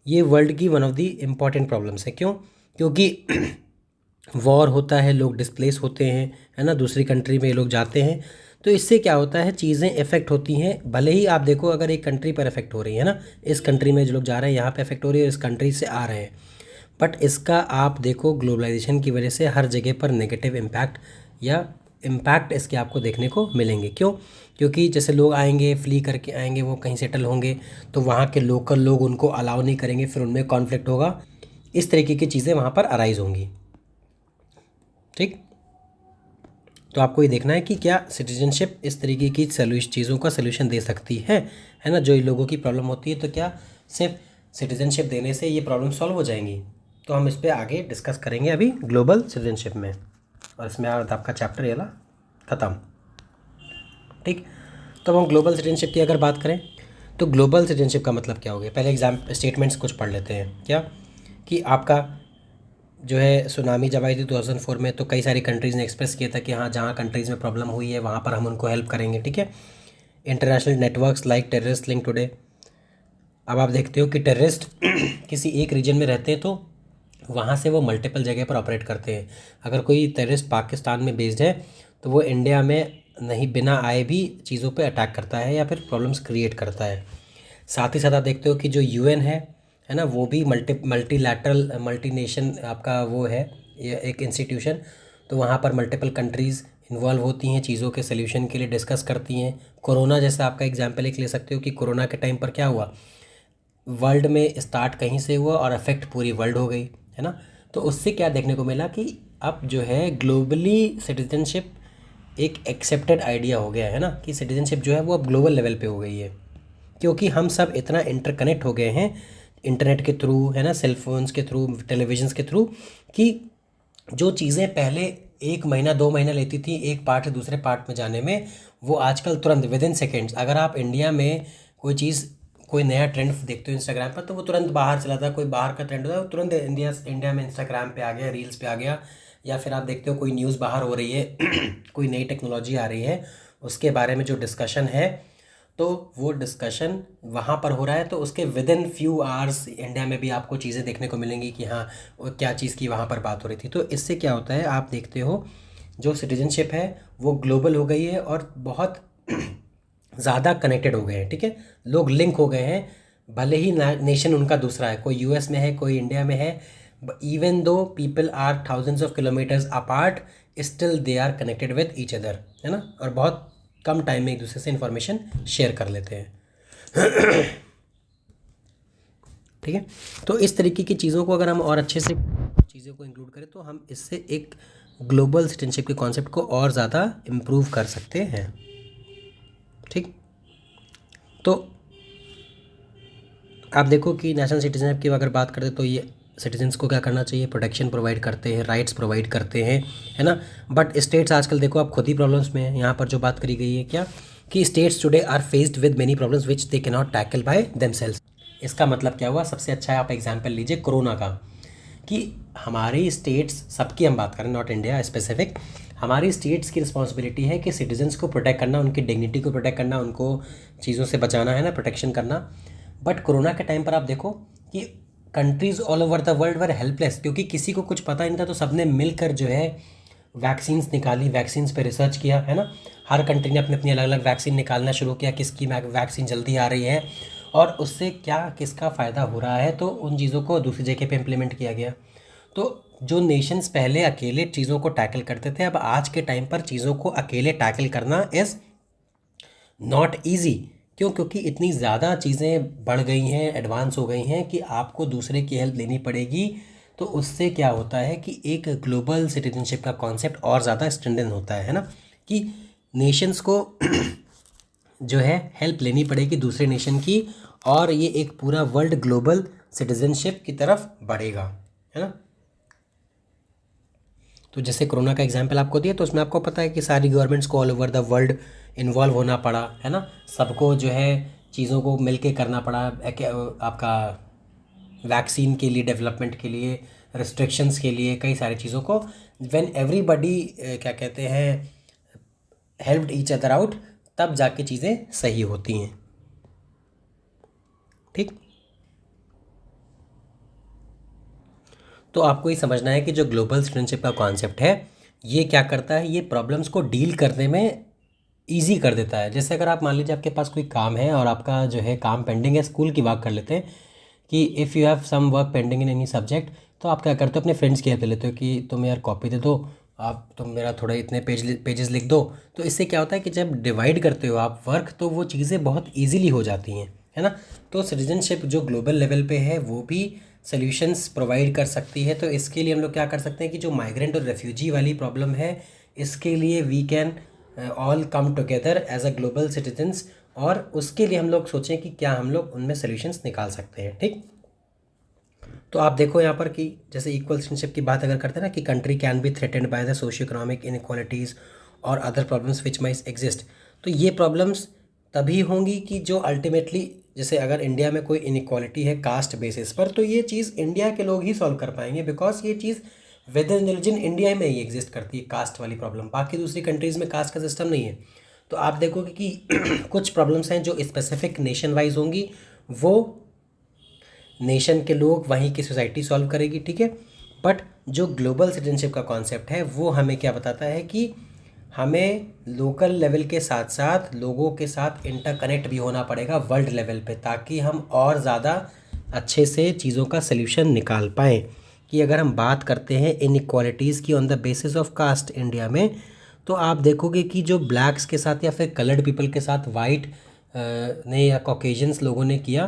ये वर्ल्ड की one of the important problems है। क्यों? क्योंकि वॉर होता है, लोग डिस्प्लेस होते हैं, है ना, दूसरी कंट्री में लोग जाते हैं, तो इससे क्या होता है, चीज़ें इफ़ेक्ट होती हैं। भले ही आप देखो अगर एक कंट्री पर इफेक्ट हो रही है ना, इस कंट्री में जो लोग जा रहे हैं यहाँ पे इफेक्ट हो रही है, इस कंट्री से आ रहे हैं, बट इसका आप देखो ग्लोबलाइजेशन की वजह से हर जगह पर नेगेटिव इम्पैक्ट या इम्पैक्ट इसके आपको देखने को मिलेंगे। क्यों? क्योंकि जैसे लोग आएंगे, फ्ली करके आएंगे, वो कहीं सेटल होंगे तो वहाँ के लोकल लोग उनको अलाउ नहीं करेंगे, फिर उनमें कॉन्फ्लिक्ट होगा, इस तरीके की चीज़ें वहाँ पर अराइज होंगी, ठीक। तो आपको ये देखना है कि क्या सिटीजनशिप इस तरीके की चीज़ों का सोल्यूशन दे सकती है ना, जो इन लोगों की प्रॉब्लम होती है। तो क्या सिर्फ सिटीजनशिप देने से ये प्रॉब्लम सॉल्व हो जाएंगी? तो हम इस पर आगे डिस्कस करेंगे अभी ग्लोबल सिटीजनशिप में, और इसमें आपका चैप्टर ये वाला ख़त्म, ठीक। तो अब हम ग्लोबल सिटीजनशिप की अगर बात करें तो ग्लोबल सिटीजनशिप का मतलब क्या हो गया, पहले स्टेटमेंट्स कुछ पढ़ लेते हैं। क्या कि आपका जो है सुनामी जब आई थी 2004 में, तो कई सारी कंट्रीज़ ने एक्सप्रेस किया था कि हाँ, जहाँ कंट्रीज़ में प्रॉब्लम हुई है वहाँ पर हम उनको हेल्प करेंगे, ठीक है। International networks like terrorist link today. अब आप देखते हो कि टेररिस्ट किसी एक रीजन में रहते हैं तो वहाँ से वो मल्टीपल जगह पर ऑपरेट करते हैं। अगर कोई टेररिस्ट पाकिस्तान में बेस्ड है तो वो इंडिया में नहीं, बिना आए भी चीज़ों पे अटैक करता है या फिर प्रॉब्लम्स क्रिएट करता है। साथ ही साथ आप देखते हो कि जो यूएन है ना, वो भी मल्टीलैटरल मल्टी नेशन आपका वो है, ये एक इंस्टीट्यूशन। तो वहाँ पर मल्टीपल कंट्रीज़ इन्वॉल्व होती हैं, चीज़ों के सोल्यूशन के लिए डिस्कस करती हैं। कोरोना जैसा आपका एग्जाम्पल एक ले सकते हो कि कोरोना के टाइम पर क्या हुआ, वर्ल्ड में स्टार्ट कहीं से हुआ और अफेक्ट पूरी वर्ल्ड हो गई, है ना। तो उससे क्या देखने को मिला कि अब जो है ग्लोबली सिटीजनशिप एक एक्सेप्टेड आइडिया हो गया है ना, कि सिटीजनशिप जो है वो अब ग्लोबल लेवल पे हो गई है, क्योंकि हम सब इतना इंटरकनेक्ट हो गए हैं इंटरनेट के थ्रू, है ना, सेलफोन्स के थ्रू, टेलीविज़न्स के थ्रू, कि जो चीज़ें पहले 1 महीना 2 महीना लेती थी एक पार्ट से दूसरे पार्ट में जाने में, वो आजकल तुरंत विद इन सेकेंड्स। अगर आप इंडिया में कोई चीज़, कोई नया ट्रेंड देखते हो इंस्टाग्राम पर, तो वो तुरंत बाहर चला था। कोई बाहर का ट्रेंड होता है वो तुरंत इंडिया में इंस्टाग्राम पे आ गया, रील्स पे आ गया। या फिर आप देखते हो कोई न्यूज़ बाहर हो रही है, कोई नई टेक्नोलॉजी आ रही है, उसके बारे में जो डिस्कशन है, तो वो डिस्कशन वहाँ पर हो रहा है, तो उसके with in few hours India में भी आपको चीज़ें देखने को मिलेंगी कि हाँ, वो क्या चीज़ की वहाँ पर बात हो रही थी। तो इससे क्या होता है, आप देखते हो जो सिटीजनशिप है वो ग्लोबल हो गई है और बहुत ज़्यादा कनेक्टेड हो गए हैं, ठीक है। लोग लिंक हो गए हैं, भले ही नेशन उनका दूसरा है, कोई यूएस में है, कोई इंडिया में है, even though people are thousands of kilometers apart, still they are connected with each other, है ना, और बहुत कम टाइम में एक दूसरे से इन्फॉर्मेशन शेयर कर लेते हैं। ठीक है। तो इस तरीके की चीज़ों को अगर हम और अच्छे से चीज़ों को इंक्लूड करें तो हम इससे एक ग्लोबल सिटीजनशिप के कॉन्सेप्ट को और ज़्यादा इम्प्रूव कर सकते हैं, ठीक। तो आप देखो कि नेशनल सिटीजनशिप की अगर बात करें तो ये सिटीजन्स को क्या करना चाहिए, प्रोटेक्शन प्रोवाइड करते हैं, राइट्स प्रोवाइड करते हैं, है ना। बट स्टेट्स आजकल देखो आप खुद ही प्रॉब्लम्स में हैं। यहाँ पर जो बात करी गई है क्या, कि states today are faced with many problems which they can not tackle by themselves. इसका मतलब क्या हुआ, सबसे अच्छा है आप एग्जाम्पल लीजिए कोरोना का, कि हमारी स्टेट्स, सबकी हम बात करें, नॉट इंडिया स्पेसिफिक, हमारी स्टेट्स की रिस्पॉन्सिबिलिटी है कि सिटीजन्स को प्रोटेक्ट करना, उनकी डिग्निटी को प्रोटेक्ट करना, उनको चीज़ों से बचाना है ना, प्रोटेक्शन करना। बट कोरोना के टाइम पर आप देखो कि countries all over the world were helpless, क्योंकि किसी को कुछ पता नहीं था, तो सबने मिलकर जो है वैक्सीन्स निकाली, वैक्सीन्स पे रिसर्च किया, है ना। हर कंट्री ने अपनी अपनी अलग अलग वैक्सीन निकालना शुरू किया, किसकी वैक्सीन जल्दी आ रही है और उससे क्या किसका फ़ायदा हो रहा है, तो उन चीज़ों को दूसरी जगह पे इम्प्लीमेंट किया गया। तो जो नेशंस पहले अकेले चीज़ों को टैकल करते थे, अब आज के टाइम पर चीज़ों को अकेले टैकल करना इज़ नॉट ईजी। क्यों? क्योंकि इतनी ज़्यादा चीज़ें बढ़ गई हैं, एडवांस हो गई हैं कि आपको दूसरे की हेल्प लेनी पड़ेगी। तो उससे क्या होता है कि एक ग्लोबल सिटीजनशिप का कॉन्सेप्ट और ज़्यादा स्ट्रेंथन होता है ना, कि नेशंस को जो है हेल्प लेनी पड़ेगी दूसरे नेशन की, और ये एक पूरा वर्ल्ड ग्लोबल सिटीजनशिप की तरफ बढ़ेगा, है ना। तो जैसे कोरोना का एग्जांपल आपको दिया, तो उसमें आपको पता है कि सारी गवर्नमेंट्स को all over the world involve होना पड़ा, है ना। सबको जो है चीज़ों को मिलके करना पड़ा, आपका वैक्सीन के लिए, डेवलपमेंट के लिए, रिस्ट्रिक्शंस के लिए, कई सारी चीज़ों को, व्हेन एवरीबडी क्या कहते हैं हेल्प्ड ईच अदर आउट, तब जाके चीज़ें सही होती हैं। ठीक, तो आपको ये समझना है कि जो ग्लोबल सिटीजनशिप का कॉन्सेप्ट है, ये क्या करता है, ये प्रॉब्लम्स को डील करने में ईजी कर देता है। जैसे अगर आप मान लीजिए आपके पास कोई काम है और आपका जो है काम पेंडिंग है, स्कूल की बात कर लेते हैं कि if you have some work pending in any subject, तो आप क्या करते हो, अपने फ्रेंड्स की हेल्प लेते हो कि तुम यार कॉपी दे दो, आप तुम मेरा थोड़ा इतने पेजेस लिख दो। तो इससे क्या होता है कि जब डिवाइड करते हो आप वर्क, तो वो चीज़ें बहुत ईजीली हो जाती हैं, है ना। तो सिटीजनशिप जो ग्लोबल लेवल पे है, वो भी सॉल्यूशंस प्रोवाइड कर सकती है। तो इसके लिए हम लोग क्या कर सकते हैं कि जो माइग्रेंट और रेफ्यूजी वाली प्रॉब्लम है, इसके लिए we can all come together as a global citizens, और उसके लिए हम लोग सोचें कि क्या हम लोग उनमें सॉल्यूशंस निकाल सकते हैं। ठीक, तो आप देखो यहाँ पर कि जैसे इक्वल सिटीजनशिप की बात अगर करते हैं ना, कि country can be threatened by the socio economic inequalities और other problems which might exist. तो ये प्रॉब्लम्स तभी होंगी कि जो अल्टीमेटली, जैसे अगर इंडिया में कोई इनइक्वालिटी है कास्ट बेसिस पर, तो ये चीज़ इंडिया के लोग ही सॉल्व कर पाएंगे, बिकॉज ये चीज़ विद इन रिलीजन इंडिया में ही एग्जिस्ट करती है, कास्ट वाली प्रॉब्लम। बाकी दूसरी कंट्रीज़ में कास्ट का सिस्टम नहीं है। तो आप देखोगे कि कुछ प्रॉब्लम्स हैं जो स्पेसिफिक नेशन वाइज होंगी, वो नेशन के लोग, वहीं की सोसाइटी सॉल्व करेगी, ठीक है। बट जो ग्लोबल सिटीजनशिप का कॉन्सेप्ट है, वो हमें क्या बताता है कि हमें लोकल लेवल के साथ साथ लोगों के साथ इंटरकनेक्ट भी होना पड़ेगा वर्ल्ड लेवल पे, ताकि हम और ज़्यादा अच्छे से चीज़ों का सल्यूशन निकाल पाएँ। कि अगर हम बात करते हैं इनइक्वालिटीज़ की on the basis of caste India में, तो आप देखोगे कि जो ब्लैक्स के साथ या फिर कलर्ड पीपल के साथ वाइट ने या कॉकेजन्स लोगों ने किया,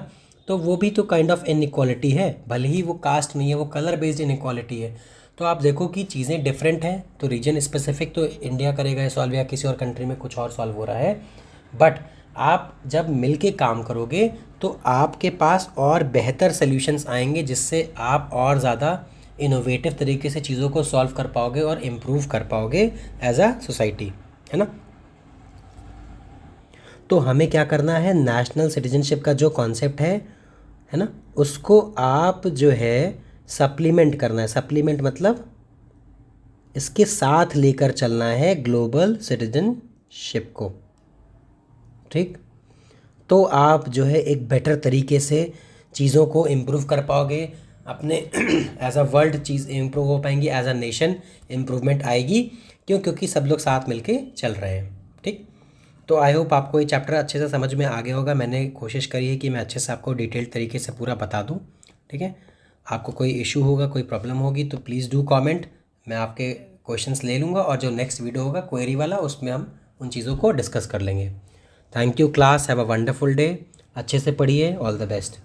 तो वो भी तो काइंड ऑफ इनइक्वालिटी है, भले ही वो कास्ट नहीं है, वो कलर बेस्ड इनइक्वालिटी है। तो आप देखो कि चीज़ें डिफरेंट हैं, तो रीजन स्पेसिफिक तो इंडिया करेगा सॉल्व, या किसी और कंट्री में कुछ और सॉल्व हो रहा है। बट आप जब मिल के काम करोगे, तो आपके पास और बेहतर सल्यूशंस आएंगे, जिससे आप और ज़्यादा इनोवेटिव तरीके से चीज़ों को सॉल्व कर पाओगे और इम्प्रूव कर पाओगे एज अ सोसाइटी, है ना। तो हमें क्या करना है, नेशनल सिटीजनशिप का जो कॉन्सेप्ट है ना, उसको आप जो है सप्लीमेंट करना है। सप्लीमेंट मतलब इसके साथ लेकर चलना है ग्लोबल सिटीजनशिप को। ठीक, तो आप जो है एक बेटर तरीके से चीज़ों को इम्प्रूव कर पाओगे अपने एज अ वर्ल्ड, चीज़ इम्प्रूव हो पाएंगी, एज अ नेशन इम्प्रूवमेंट आएगी। क्यों? क्योंकि सब लोग साथ मिलके चल रहे हैं। ठीक, तो आई होप आपको ये चैप्टर अच्छे से समझ में आ गया होगा। मैंने कोशिश करी है कि मैं अच्छे से आपको डिटेल तरीके से पूरा बता दूं। ठीक है, आपको कोई इशू होगा, कोई प्रॉब्लम होगी, तो प्लीज़ डू कमेंट, मैं आपके क्वेश्चंस ले लूँगा, और जो नेक्स्ट वीडियो होगा क्वेरी वाला, उसमें हम उन चीज़ों को डिस्कस कर लेंगे। Thank you class, have a wonderful day. अच्छे से पढ़िए, ऑल द बेस्ट।